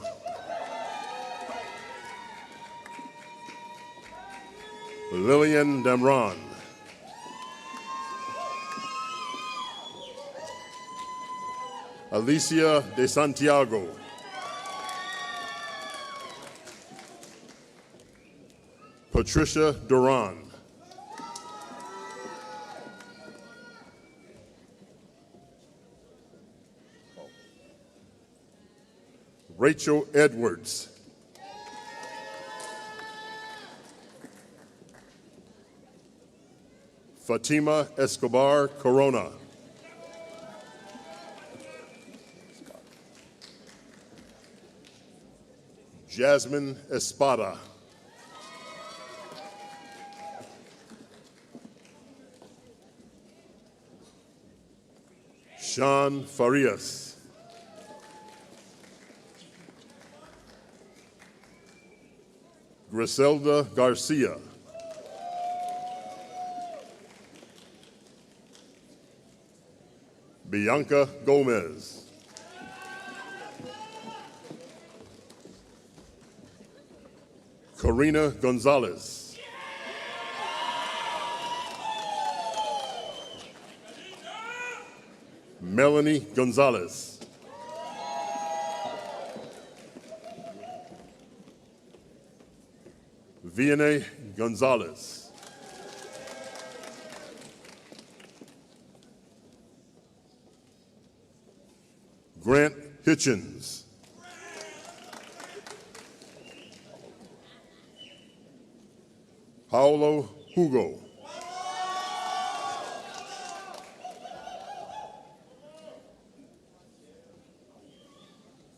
Lillian Damron. Alicia de Santiago. Patricia Duran. Rachel Edwards. Fatima Escobar Corona. Jasmine Espada. Sean Farias. Griselda Garcia. Bianca Gomez. Karina Gonzalez. Melanie Gonzalez. Vianney Gonzalez. Grant Hitchens. Paulo Hugo.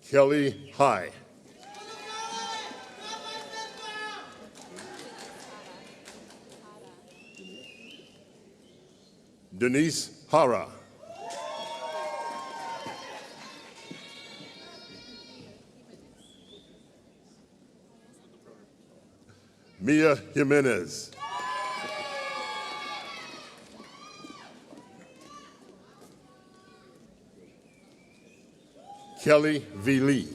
Kelly High. Denise Hara. Mia Jimenez. Kelly V. Lee.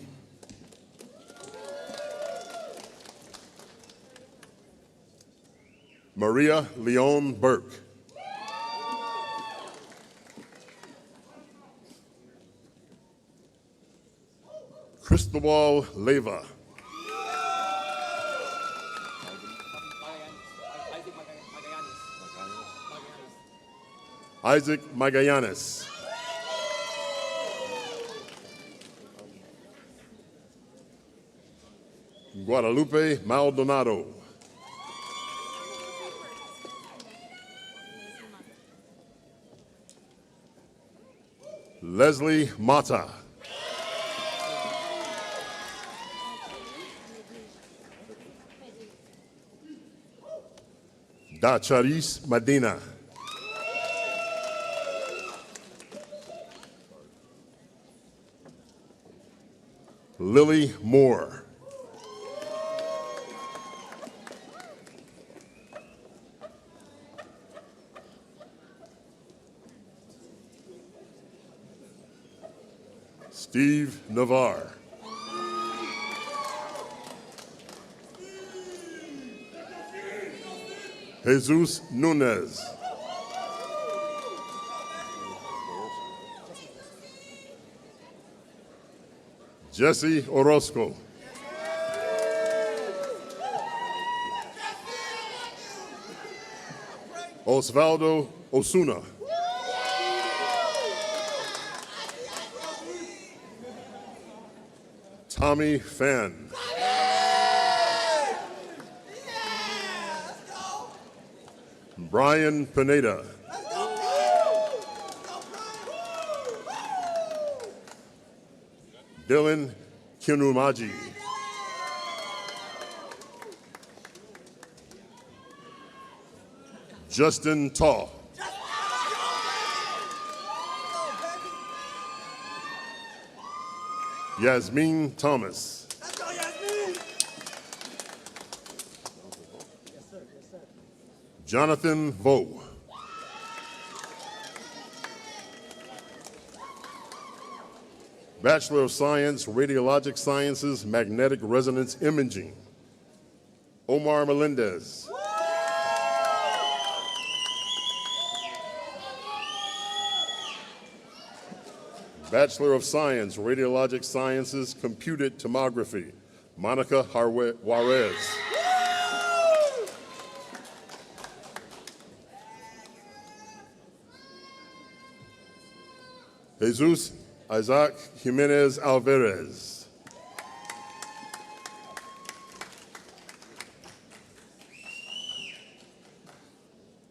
Maria Leon Burke. Cristobal Leva. Isaac Magallanes. Guadalupe Maldonado. Leslie Mata. Dacharis Medina. Lily Moore. Steve Navarre. Jesus Nunez. Jesse Orozco. Osvaldo Osuna. Tommy Fan. Brian Pineda. Dylan Kinumaji. Justin Taw. Yasmin Thomas. Jonathan Vo. Bachelor of Science, Radiologic Sciences, Magnetic Resonance Imaging, Omar Melendez. Bachelor of Science, Radiologic Sciences, Computed Tomography, Monica Juarez. Jesus Isaac Jimenez Alvarez.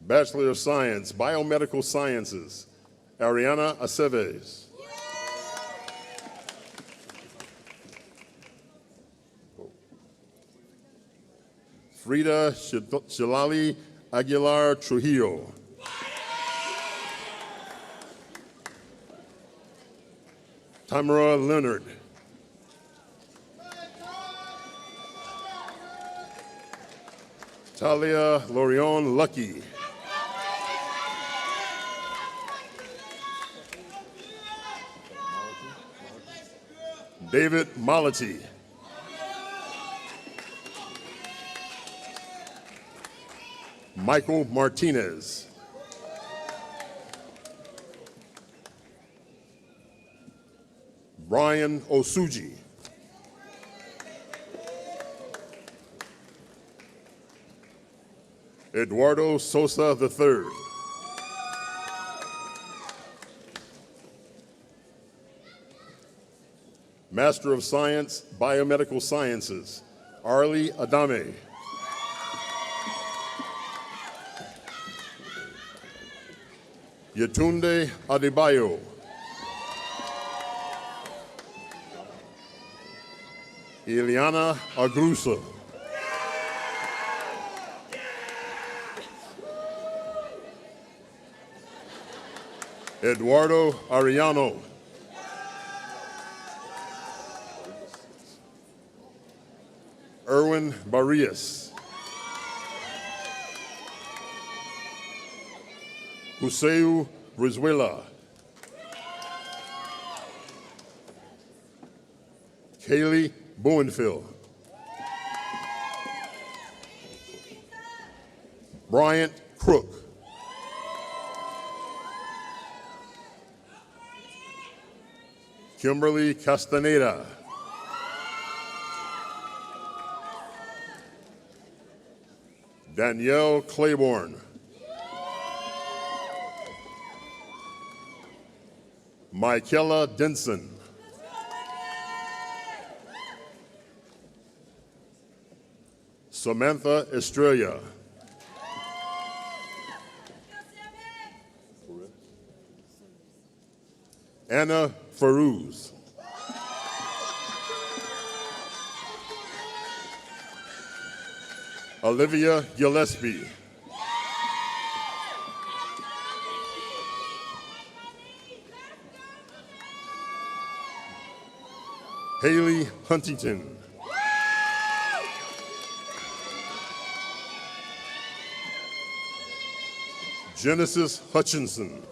Bachelor of Science, Biomedical Sciences, Ariana Aceves. Frida Shalali Aguilar Trujillo. Tamara Leonard. Talia Lorion Lucky. David Malati. Michael Martinez. Brian Osuji. Eduardo Sosa III. Master of Science, Biomedical Sciences, Arlie Adame. Yetunde Adebayo. Ileana Agrusa. Eduardo Ariano. Erwin Barrias. Huseu Brizuela. Kaylee Bowenfield. Bryant Crook. Kimberly Castaneda. Danielle Claiborne. Michaela Denson. Samantha Estrella. Anna Farouz. Olivia Gillespie. Haley Huntington. Genesis Hutchinson.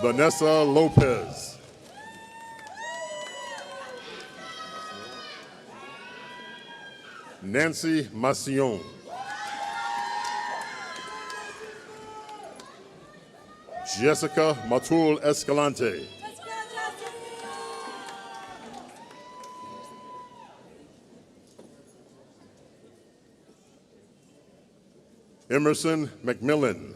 Vanessa Lopez. Nancy Macion. Jessica Matul Escalante. Emerson McMillan.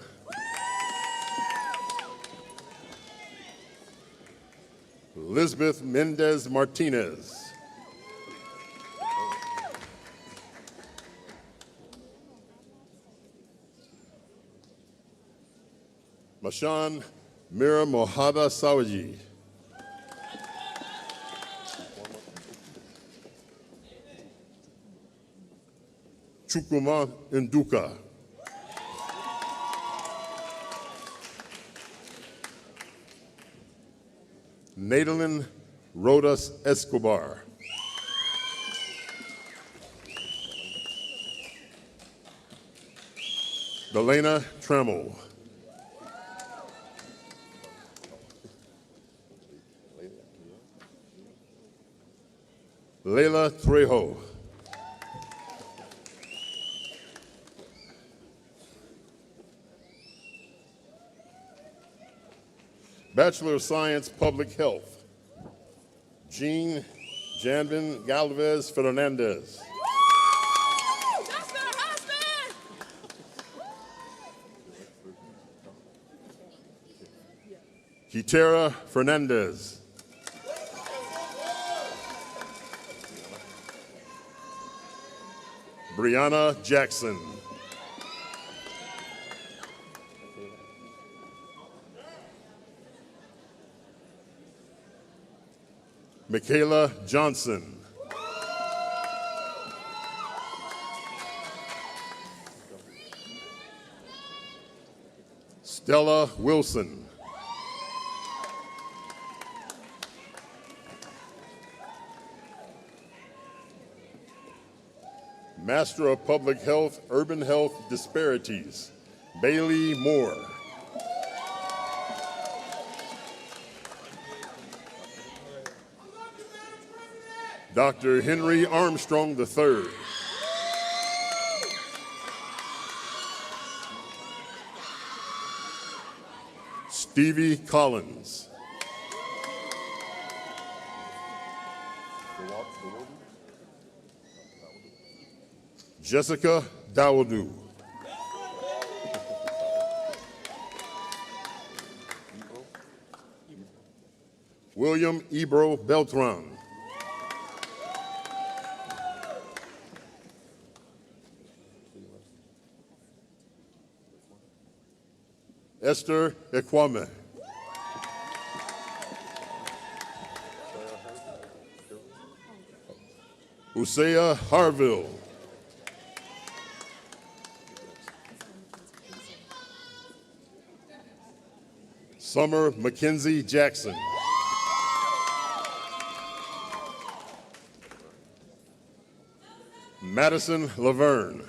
Elizabeth Mendez Martinez. Mashan Mira Mohada Sawaji. Chukuma Nduka. Nadalyn Rodas Escobar. Delana Trammell. Leila Trejo. Bachelor of Science, Public Health, Jean Janvin Galvez Fernandez. Kitera Fernandez. Brianna Jackson. Michaela Johnson. Stella Wilson. Master of Public Health, Urban Health Disparities, Bailey Moore. Dr. Henry Armstrong III. Stevie Collins. Jessica Dawadu. William Ebro Beltran. Esther Ekwame. Usea Harville. Summer Mackenzie Jackson. Madison Laverne.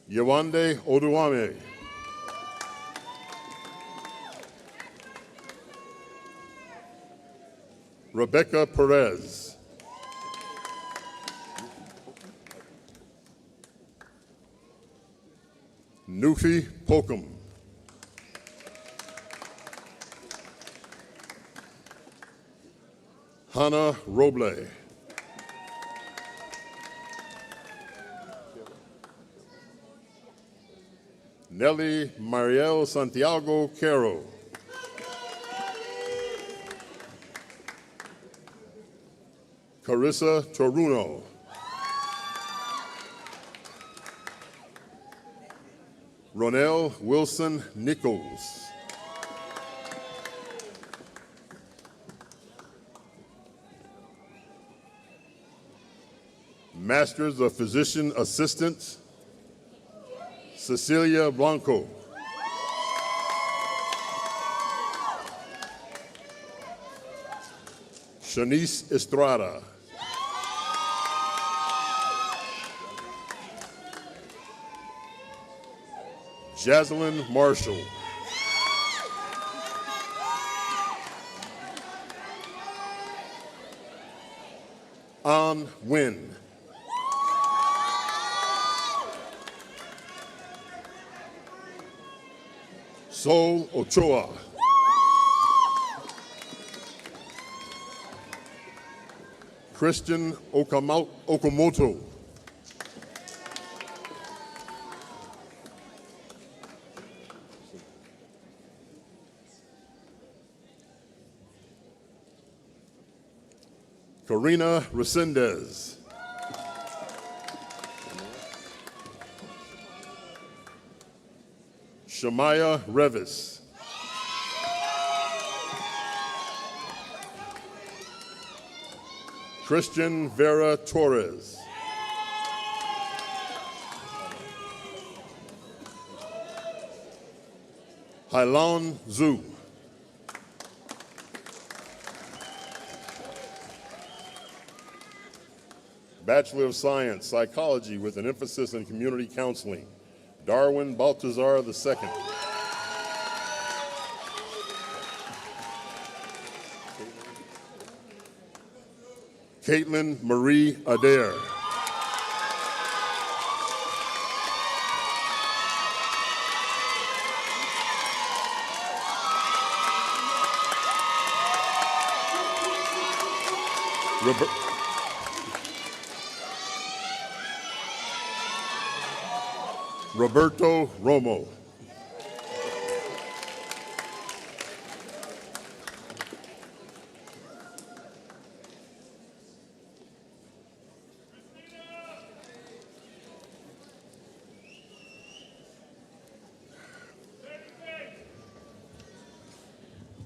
Yewande Oduwame. Rebecca Perez. Nufi Pokum. Hannah Roble. Nelly Mariel Santiago Caro. Carissa Toruno. Ronell Wilson Nichols. Masters of Physician Assistants, Cecilia Blanco. Shanice Estrada. Jaslyn Marshall. An Nguyen. Sol Ochoa. Christian Okamoto. Karina Resendez. Shamaya Revis. Christian Vera Torres. Hailon Zhu. Bachelor of Science, Psychology with an emphasis in community counseling, Darwin Baltazar II. Caitlin Marie Adair. Roberto Romo.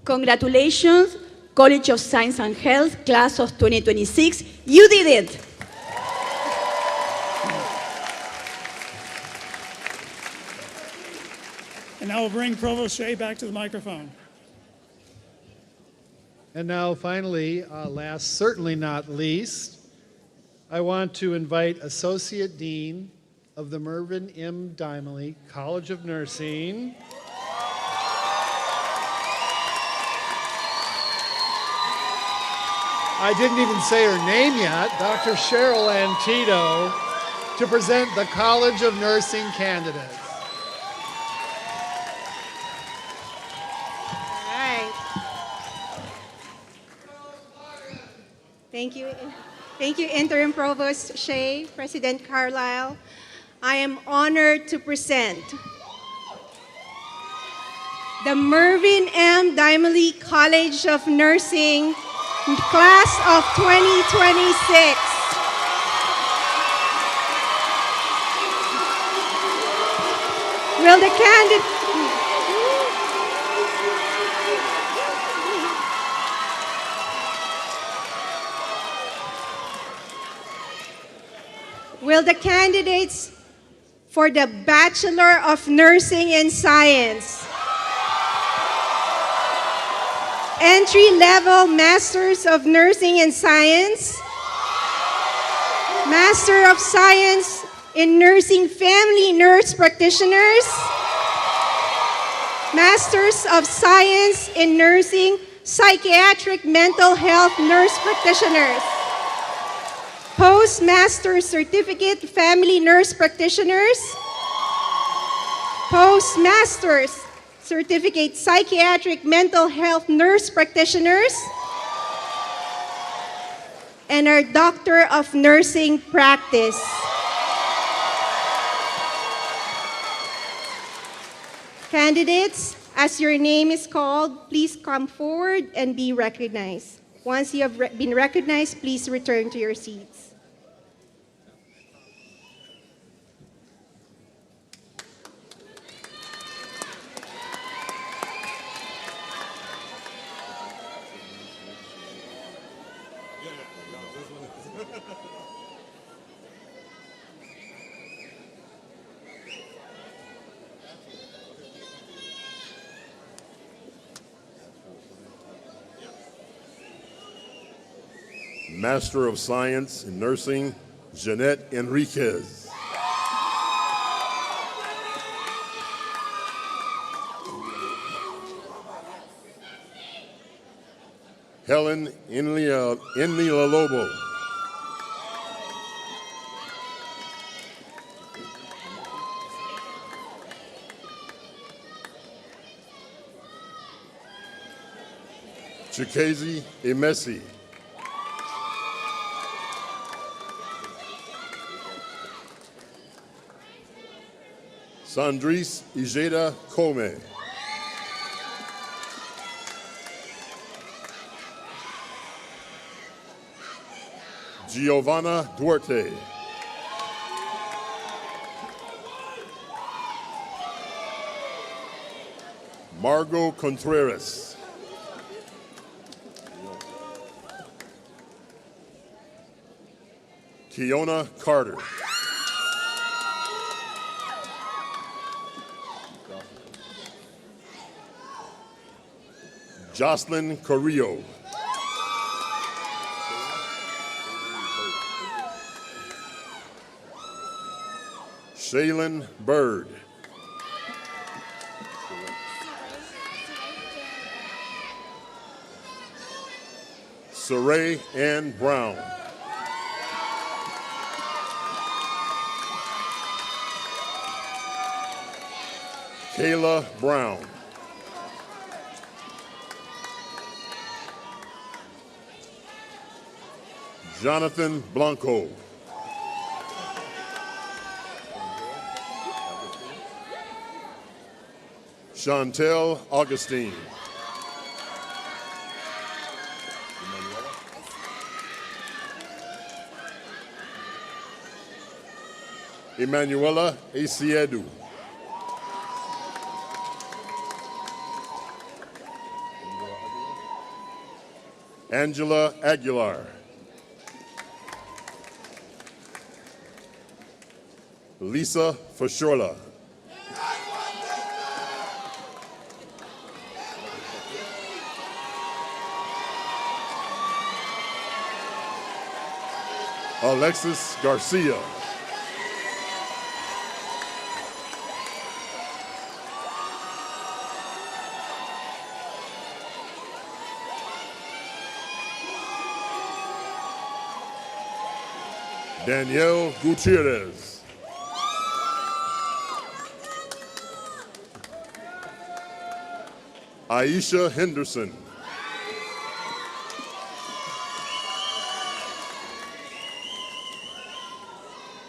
Congratulations, College of Science and Health, class of 2026. You did it. And now we'll bring Provost Shea back to the microphone. And now, finally, last, certainly not least, I want to invite Associate Dean of the Mervyn M. Dimely College of Nursing, I didn't even say her name yet, Dr. Cheryl Antito, to present the College of Nursing candidates. Thank you. Thank you, Interim Provost Shea, President Carlisle. I am honored to present the Mervyn M. Dimely College of Nursing, class of 2026. Will the candidate... Will the candidates for the Bachelor of Nursing and Science, entry-level Masters of Nursing and Science, Master of Science in Nursing Family Nurse Practitioners, Masters of Science in Nursing Psychiatric Mental Health Nurse Practitioners, Postmaster Certificate Family Nurse Practitioners, Postmasters Certificate Psychiatric Mental Health Nurse Practitioners, and our Doctor of Nursing Practice. Candidates, as your name is called, please come forward and be recognized. Once you have been recognized, please return to your seats. Master of Science in Nursing, Jeanette Enriquez. Helen Enlila Lobo. Chikazi Emesi. Sandris Ijeda Come. Giovanna Duarte. Margot Contreras. Kiona Carter. Jocelyn Carrillo. Shaylin Bird. Saray Ann Brown. Kayla Brown. Jonathan Blanco. Chantel Augustine. Emanuela Aciedu. Angela Aguilar. Lisa Fashola. Alexis Garcia. Danielle Gutierrez. Aisha Henderson.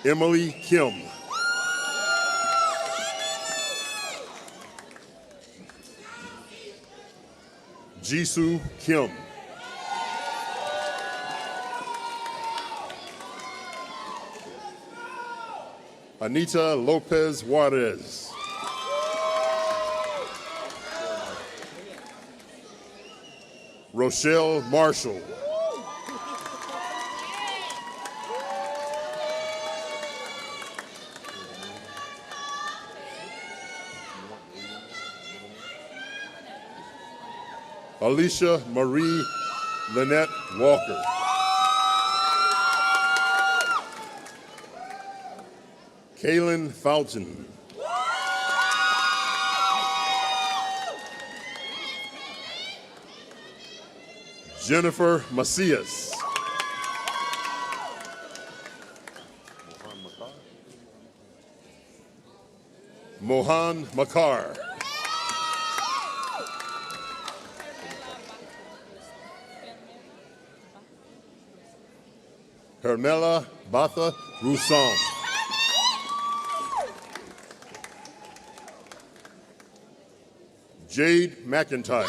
Emily Kim. Jisoo Kim. Anita Lopez Juarez. Rochelle Marshall. Alicia Marie Lynette Walker. Kaylin Fountain. Jennifer Macias. Mohan Makar. Hermela Batha Roussom. Jade McIntyre.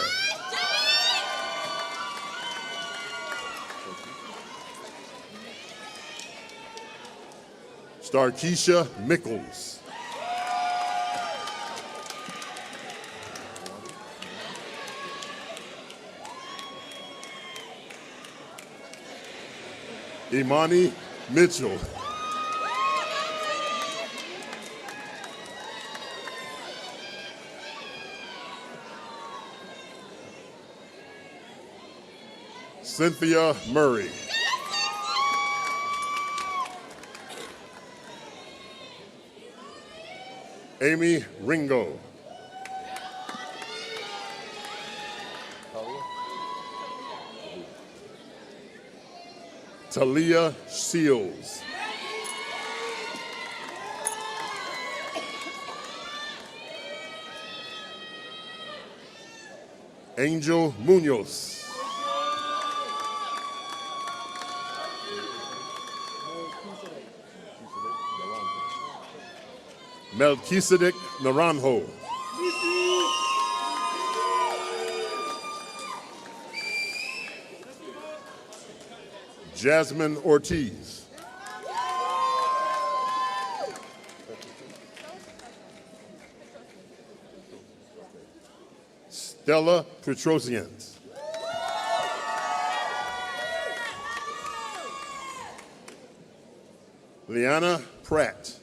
Starkeisha Mickles. Imani Mitchell. Cynthia Murray. Amy Ringo. Talia Shields. Angel Munoz. Melchizedek Naranjo. Jasmine Ortiz. Stella Petrosian. Liana Pratt.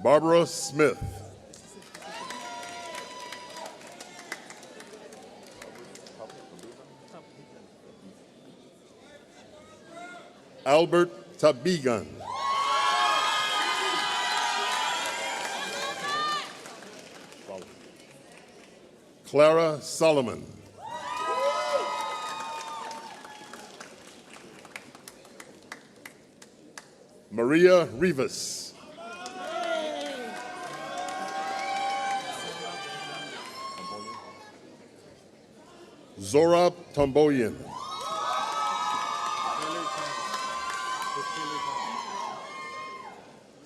Barbara Smith. Albert Tabigan. Clara Solomon. Maria Rivas. Zorab Tomboyan.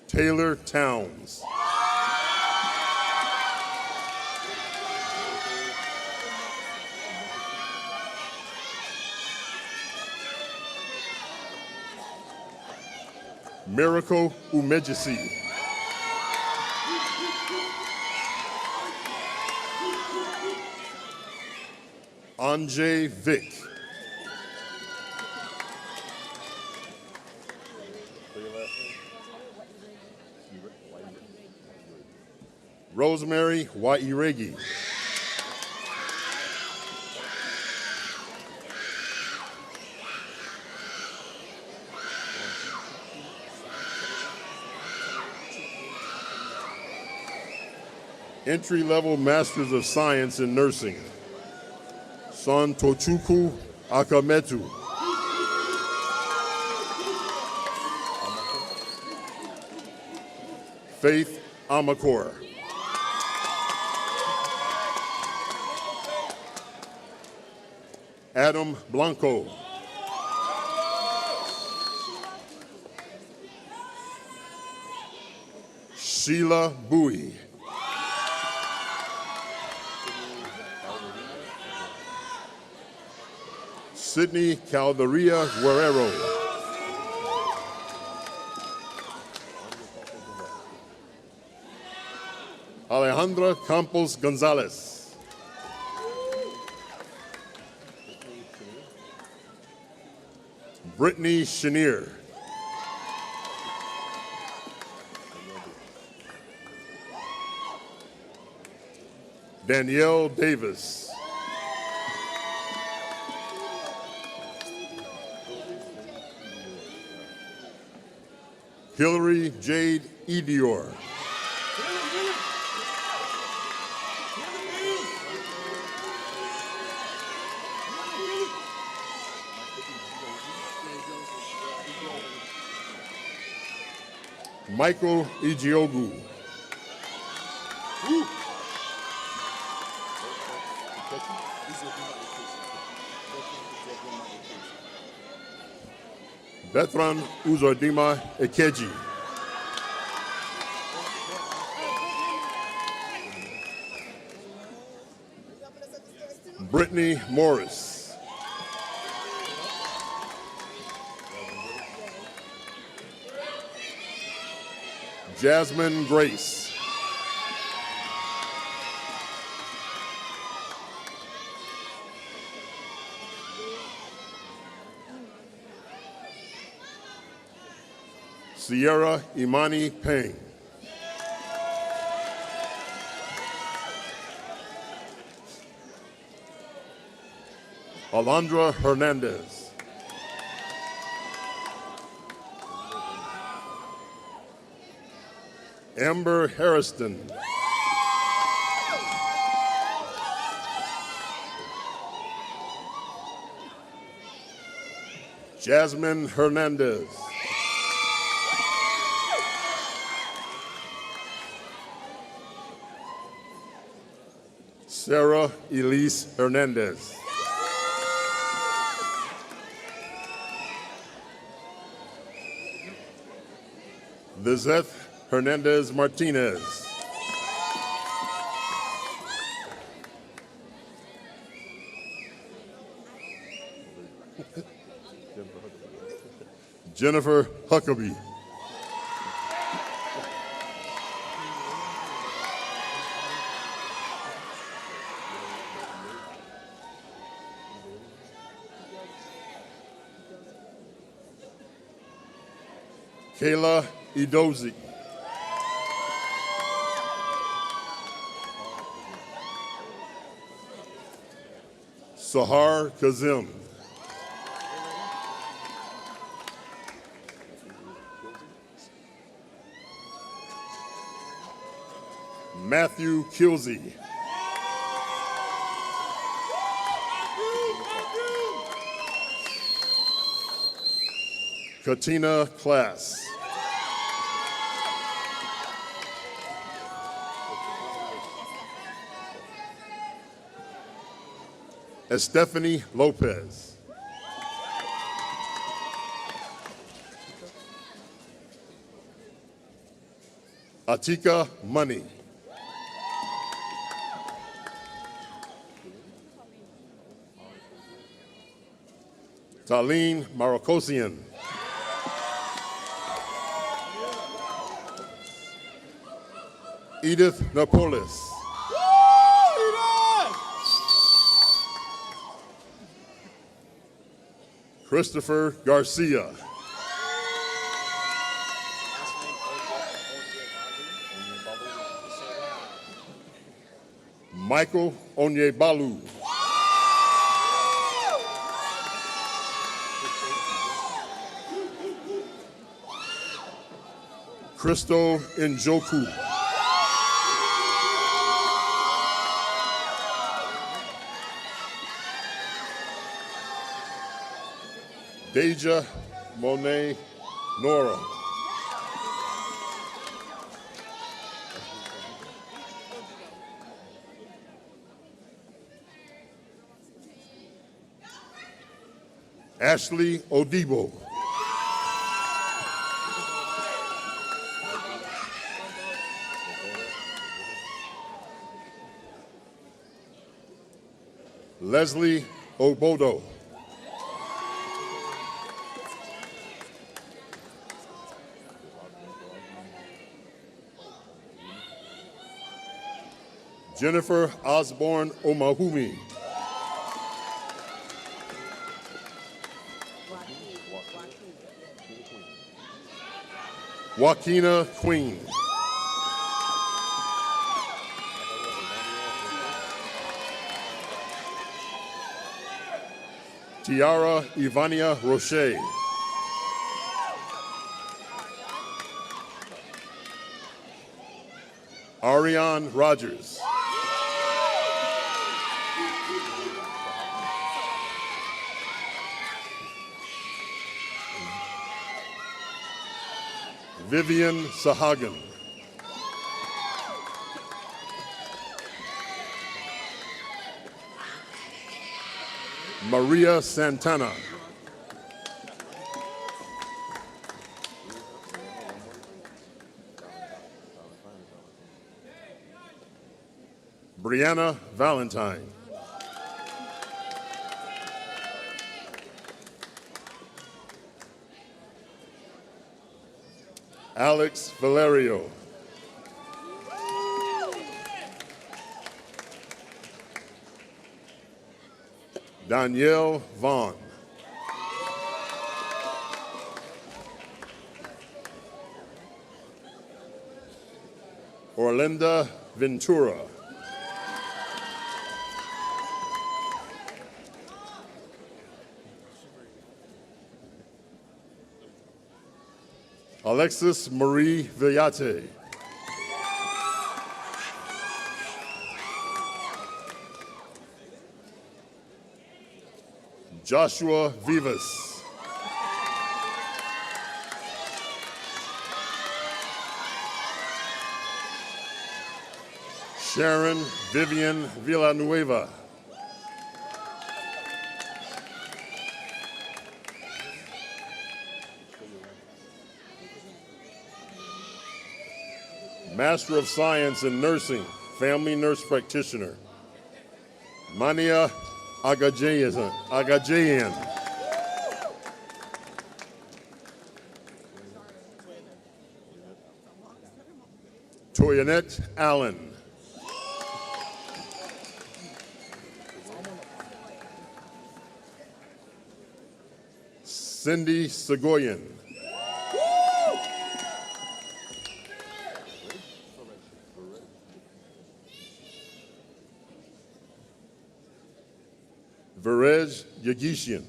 Taylor Towns. Miracle Umejisi. Anjay Vick. Rosemary Wairegi. Entry-level Masters of Science in Nursing. Son Tochukwu Akametu. Faith Amakor. Adam Blanco. Sheila Bowie. Sydney Calderia Guerrero. Alejandra Campos Gonzalez. Brittany Chenier. Danielle Davis. Hillary Jade Edior. Michael Ijiogu. Bethran Uzodima Ekeji. Brittany Morris. Jasmine Grace. Sierra Imani Peng. Alondra Hernandez. Amber Harrison. Jasmine Hernandez. Sarah Elise Hernandez. Lizeth Hernandez Martinez. Jennifer Huckabee. Kayla Edozie. Sahar Kazim. Matthew Kilsey. Katina Class. Estefany Lopez. Atika Money. Talene Marokosian. Edith Napolis. Christopher Garcia. Michael Onyebalu. Crystal Njoku. Deja Monet Nora. Ashley Odibo. Leslie Obodo. Jennifer Osborne Omahumi. Joaquina Queen. Tiara Ivania Roche. Ariane Rogers. Vivian Sahagan. Maria Santana. Brianna Valentine. Alex Valerio. Danielle Vaughn. Orlinda Ventura. Alexis Marie Villate. Joshua Vivas. Sharon Vivian Villanueva. Master of Science in Nursing, Family Nurse Practitioner, Mania Agajayan. Toyanette Allen. Cindy Segoyan. Verej Yagishian.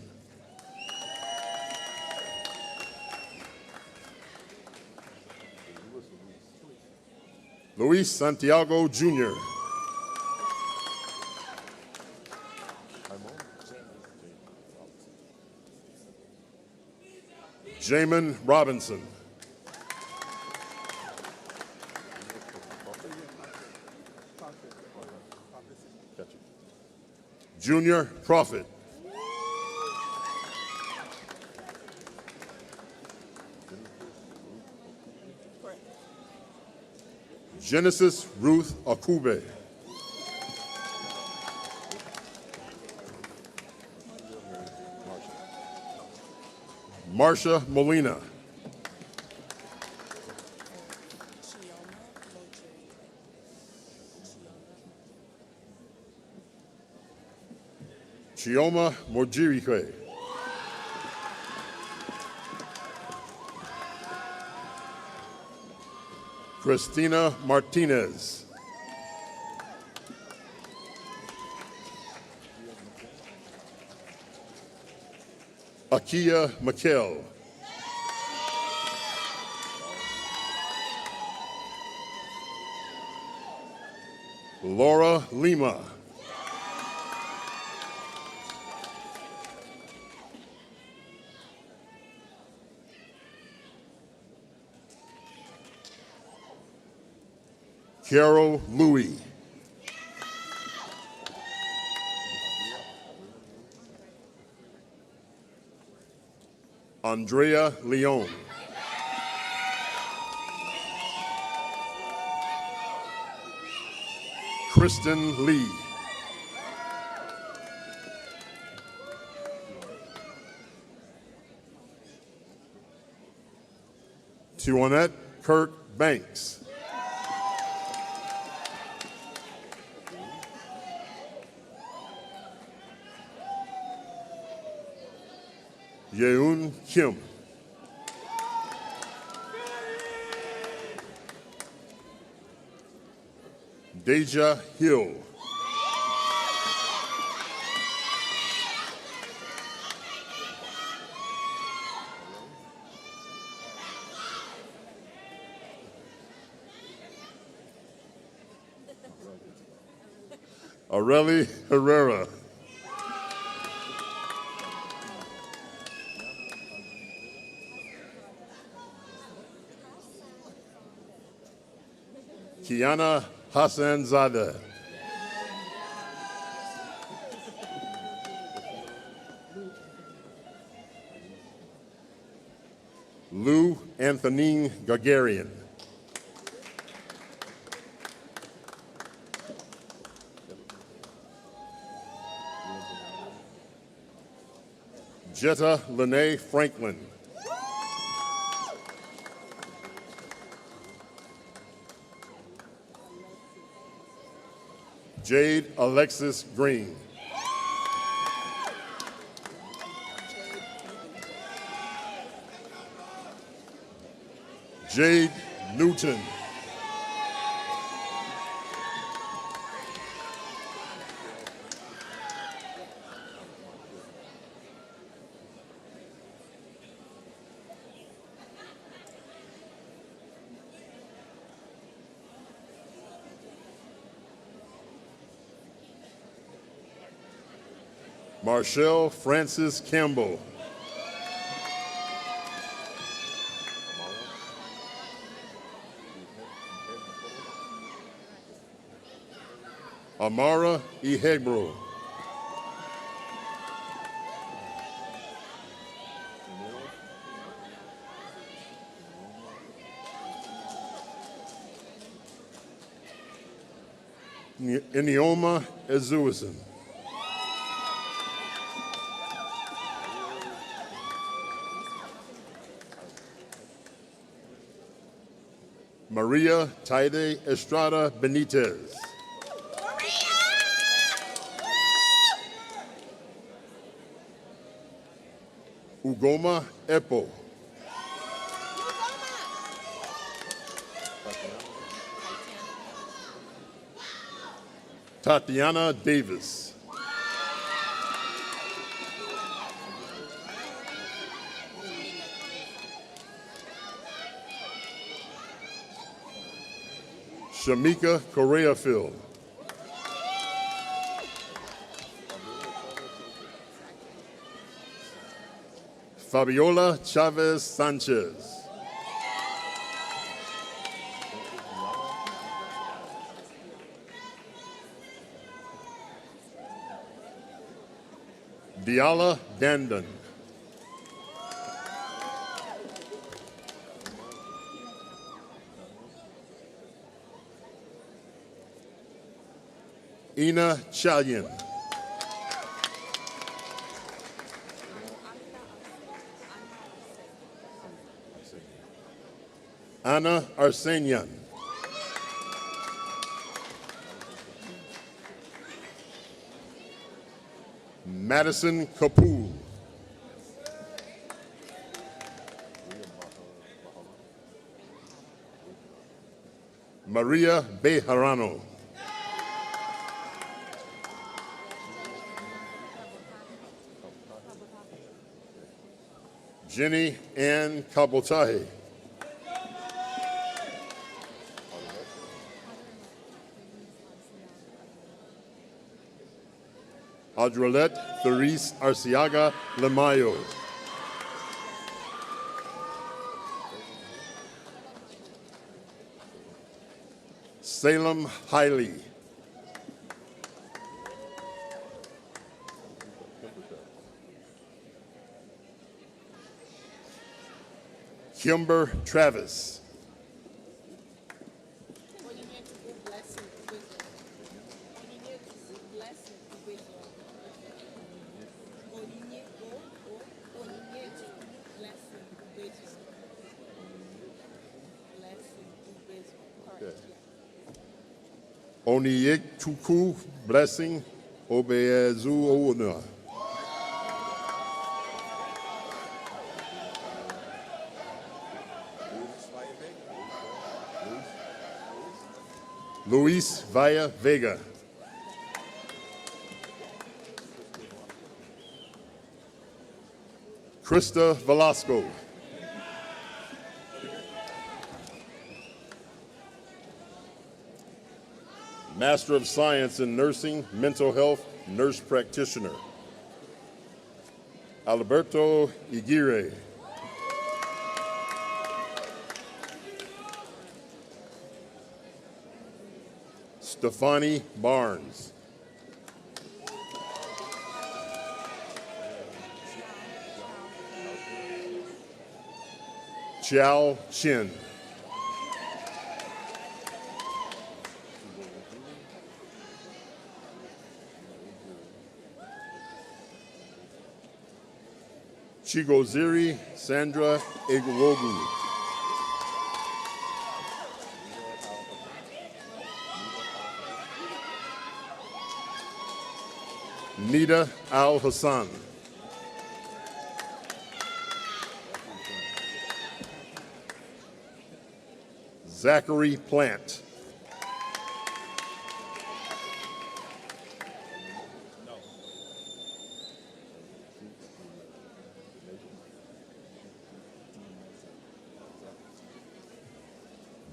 Luis Santiago Jr. Jamin Robinson. Junior Prophet. Genesis Ruth Akube. Marsha Molina. Chioma Mojirikwe. Christina Martinez. Akia McKell. Laura Lima. Carol Louie. Andrea Leon. Kristen Lee. Tuanette Kirk Banks. Yeun Kim. Deja Hill. Aurelie Herrera. Kiana Hassanzadeh. Lou Anthonine Gagarian. Jetta Lene Franklin. Jade Alexis Green. Jade Newton. Marshall Francis Campbell. Amara Ihegro. Inioma Ezuison. Maria Taide Estrada Benitez. Ugoma Epo. Tatiana Davis. Shamika Correa-Field. Fabiola Chavez Sanchez. Diala Dandon. Ina Chalian. Anna Arsenian. Madison Kapoor. Maria Bejarano. Jenny Ann Kabotahe. Audrelette Therese Arciaga Lemayo. Salem Hiley. Kimber Travis. Oniyek Chuku Blessing Obeazu Ouna. Luis Vaya Vega. Krista Velasco. Master of Science in Nursing, Mental Health, Nurse Practitioner. Alberto Igire. Stefani Barnes. Chiao Chin. Chigoziri Sandra Egwogu. Nida Al Hassan. Zachary Plant.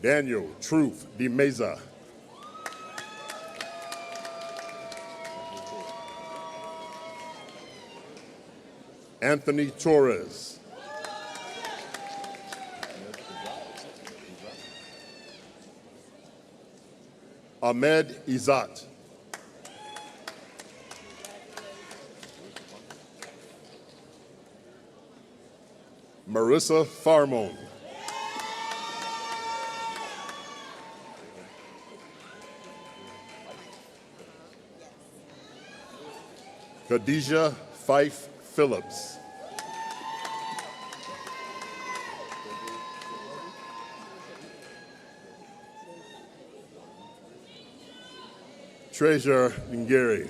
Daniel Truth de Meza. Anthony Torres. Ahmed Izat. Marissa Farmon. Khadijah Fife Phillips. Treasure Ngeri.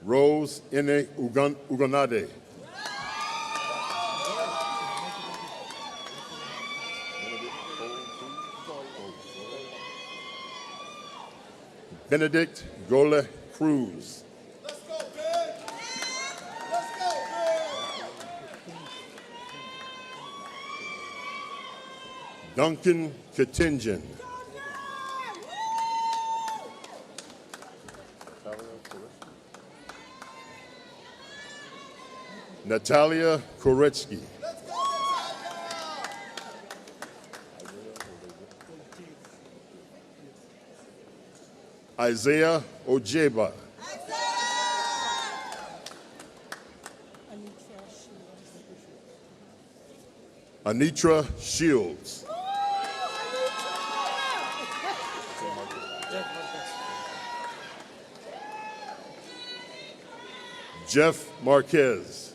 Rose Ine Ugonade. Benedict Gole Cruz. Duncan Katinjan. Natalia Koretsky. Isaiah Ojeba. Anitra Shields. Jeff Marquez.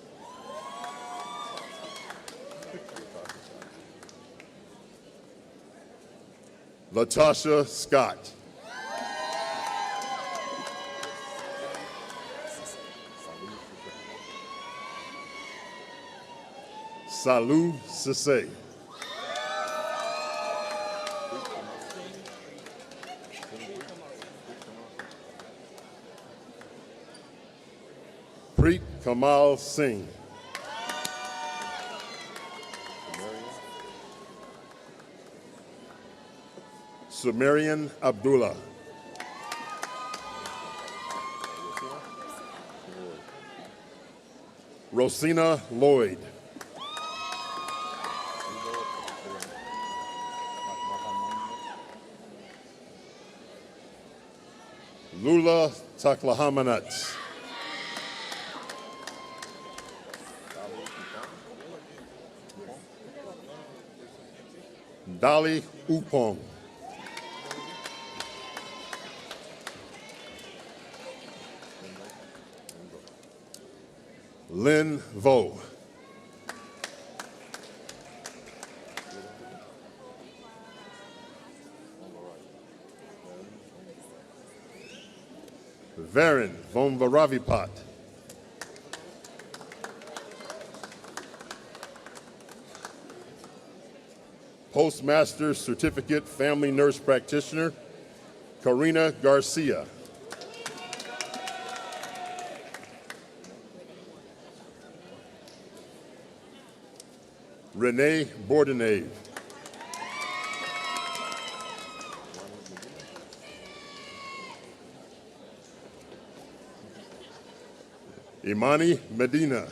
Latasha Scott. Salou Sisse. Preet Kamal Singh. Sumerian Abdullah. Rosina Lloyd. Lula Taklahamanat. Dali Upong. Lynn Vo. Varen von Varavipat. Postmaster Certificate Family Nurse Practitioner, Karina Garcia. Renee Bordenave. Imani Medina.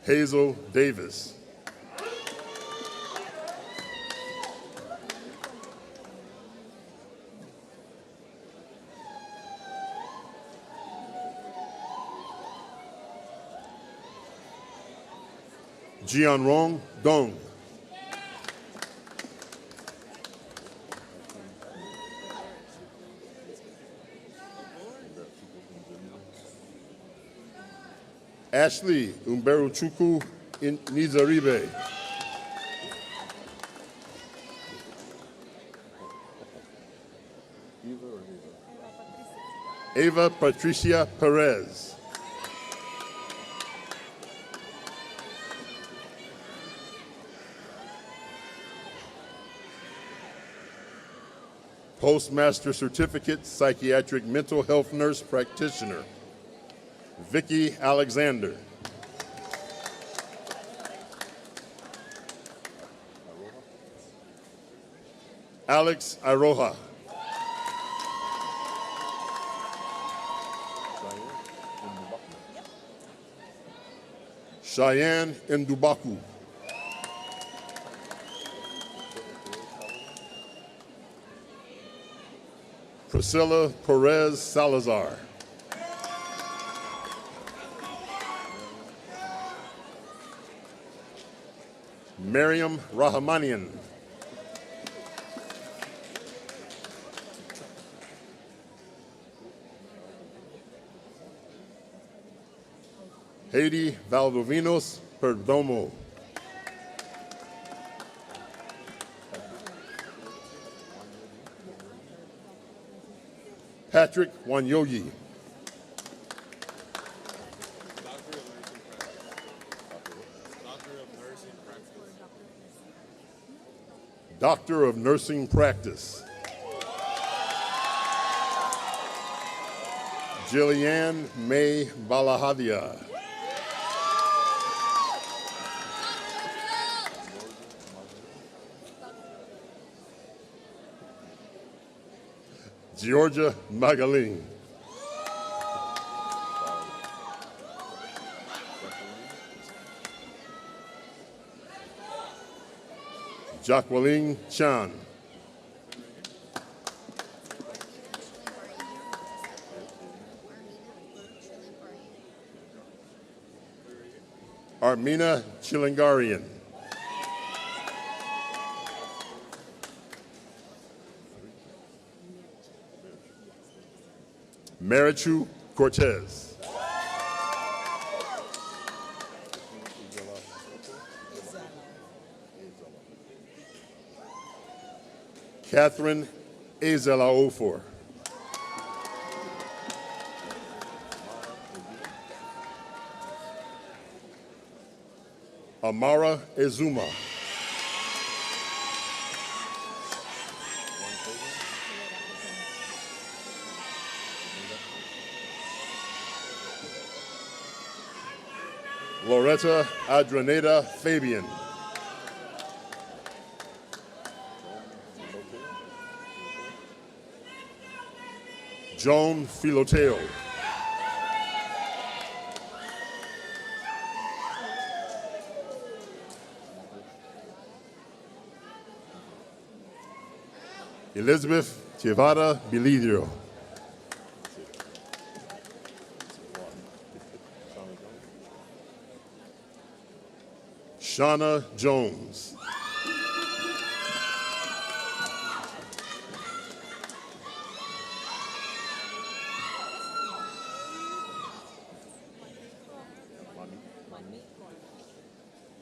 Hazel Davis. Jianrong Dong. Ashley Umberuchukwu Nizaribe. Eva Patricia Perez. Postmaster Certificate Psychiatric Mental Health Nurse Practitioner, Vicki Alexander. Alex Iroha. Cheyenne Ndubaku. Priscilla Perez Salazar. Miriam Rahmanian. Haiti Valdovinos Perdomo. Patrick Wanyoyi. Doctor of Nursing Practice. Jillian May Balahadia. Georgia Magaline. Jacqueline Chan. Armina Chilingarian. Marichu Cortez. Catherine Ezelaofor. Amara Ezuma. Loretta Adraneda Fabian. Joan Filoteo. Elizabeth Chivada Bilidio. Shauna Jones.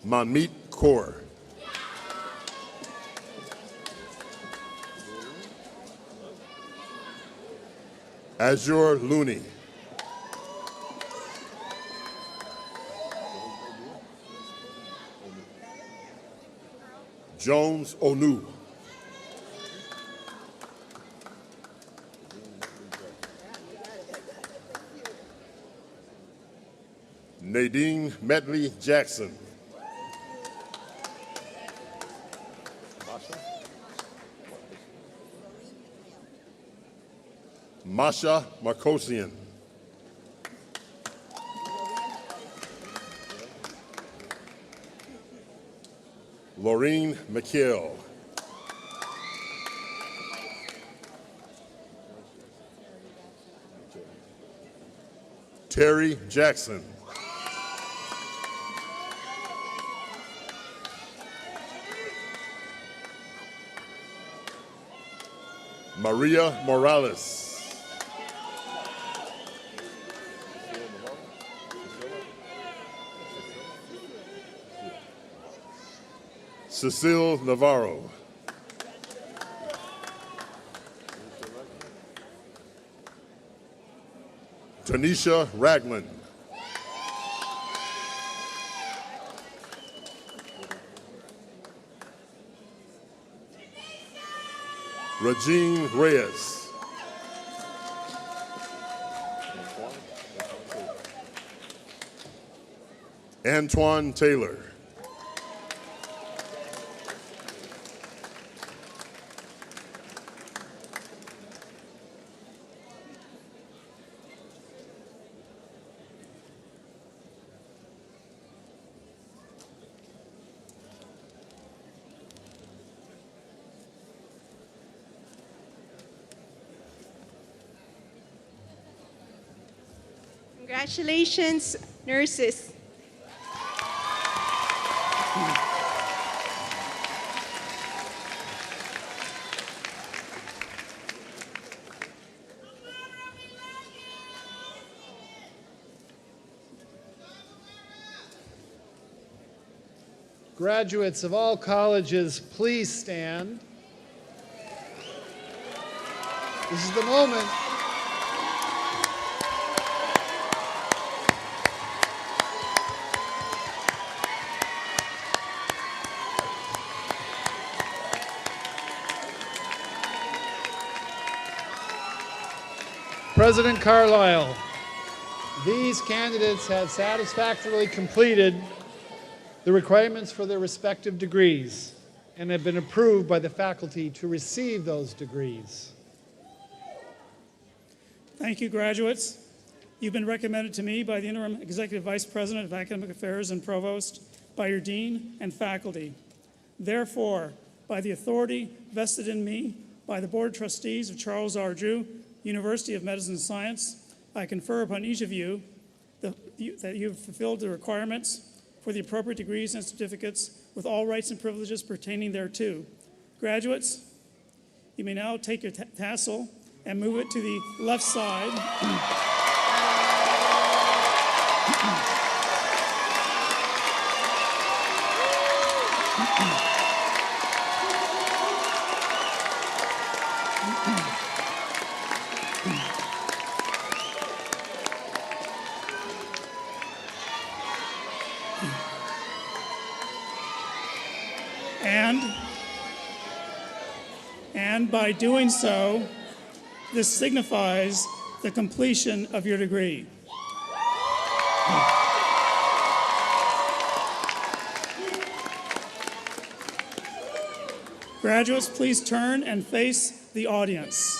Manmeet Kaur. Azure Looney. Jones Onu. Nadine Medley Jackson. Masha Marcosian. Laureen McKeel. Terry Jackson. Maria Morales. Cecile Navarro. Tanisha Ragland. Regine Reyes. Antoine Taylor. Congratulations, nurses. Graduates of all colleges, please stand. This is the moment. President Carlisle, these candidates have satisfactorily completed the requirements for their respective degrees and have been approved by the faculty to receive those degrees. Thank you, graduates. You've been recommended to me by the Interim Executive Vice President of Academic Affairs and Provost, by your Dean and faculty. Therefore, by the authority vested in me by the Board of Trustees of Charles R. Drew University of Medicine and Science, I confer upon each of you that you have fulfilled the requirements for the appropriate degrees and certificates with all rights and privileges pertaining thereto. Graduates, you may now take your tassel and move it to the left side. And by doing so, this signifies the completion of your degree. Graduates, please turn and face the audience.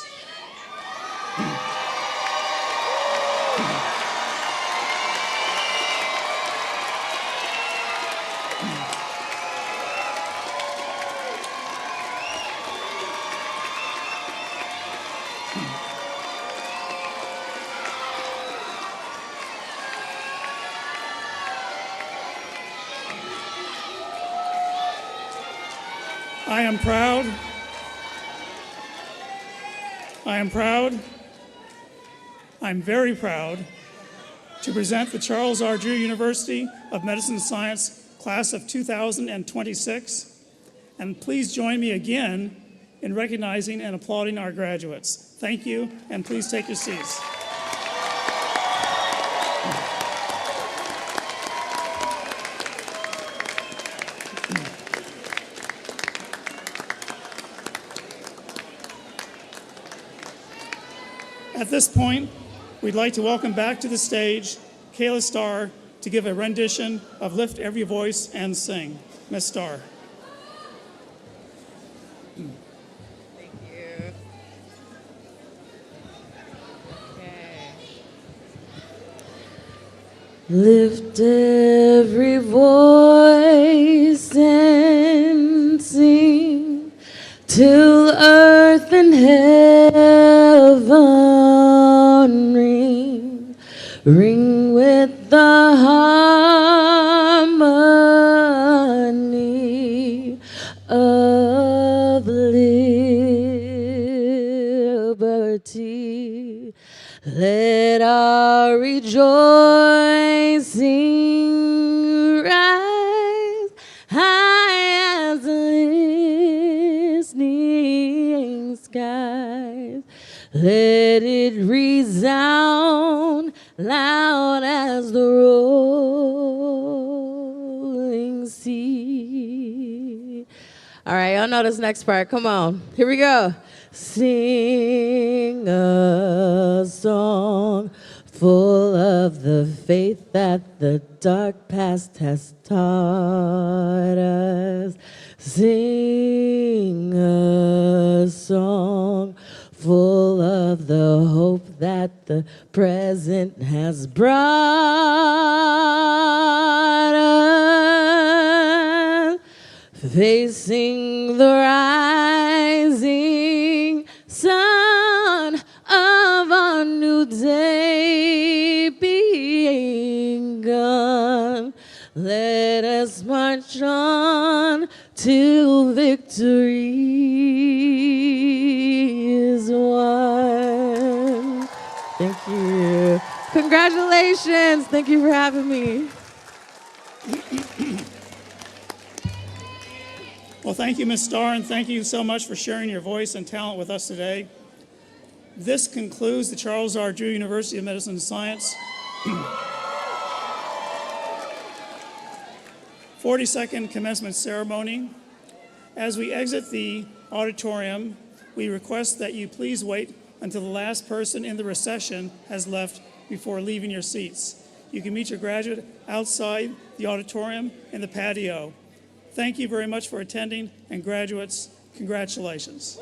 I'm very proud to present the Charles R. Drew University of Medicine and Science class of 2026. And please join me again in recognizing and applauding our graduates. Thank you, and please take your seats. At this point, we'd like to welcome back to the stage Kayla Starr to give a rendition of Lift Every Voice and Sing. Ms. Starr. Thank you. Okay. Lift every voice and sing till earth and heaven ring, ring with the harmony of liberty. Let our rejoicing rise high as listening skies. Let it resound loud as the rolling sea. All right, y'all know this next part. Come on. Here we go. Sing a song full of the faith that the dark past has taught us. Sing a song full of the hope that the present has brought us. Facing the rising sun of our new day beyond. till victory is won. Thank you. Congratulations. Thank you for having me. Well, thank you, Ms. Starr, and thank you so much for sharing your voice and talent with us today. This concludes the Charles R. Drew University of Medicine and Science 42nd commencement ceremony. As we exit the auditorium, we request that you please wait until the last person in the recession has left before leaving your seats. You can meet your graduate outside the auditorium in the patio. Thank you very much for attending, and graduates, congratulations.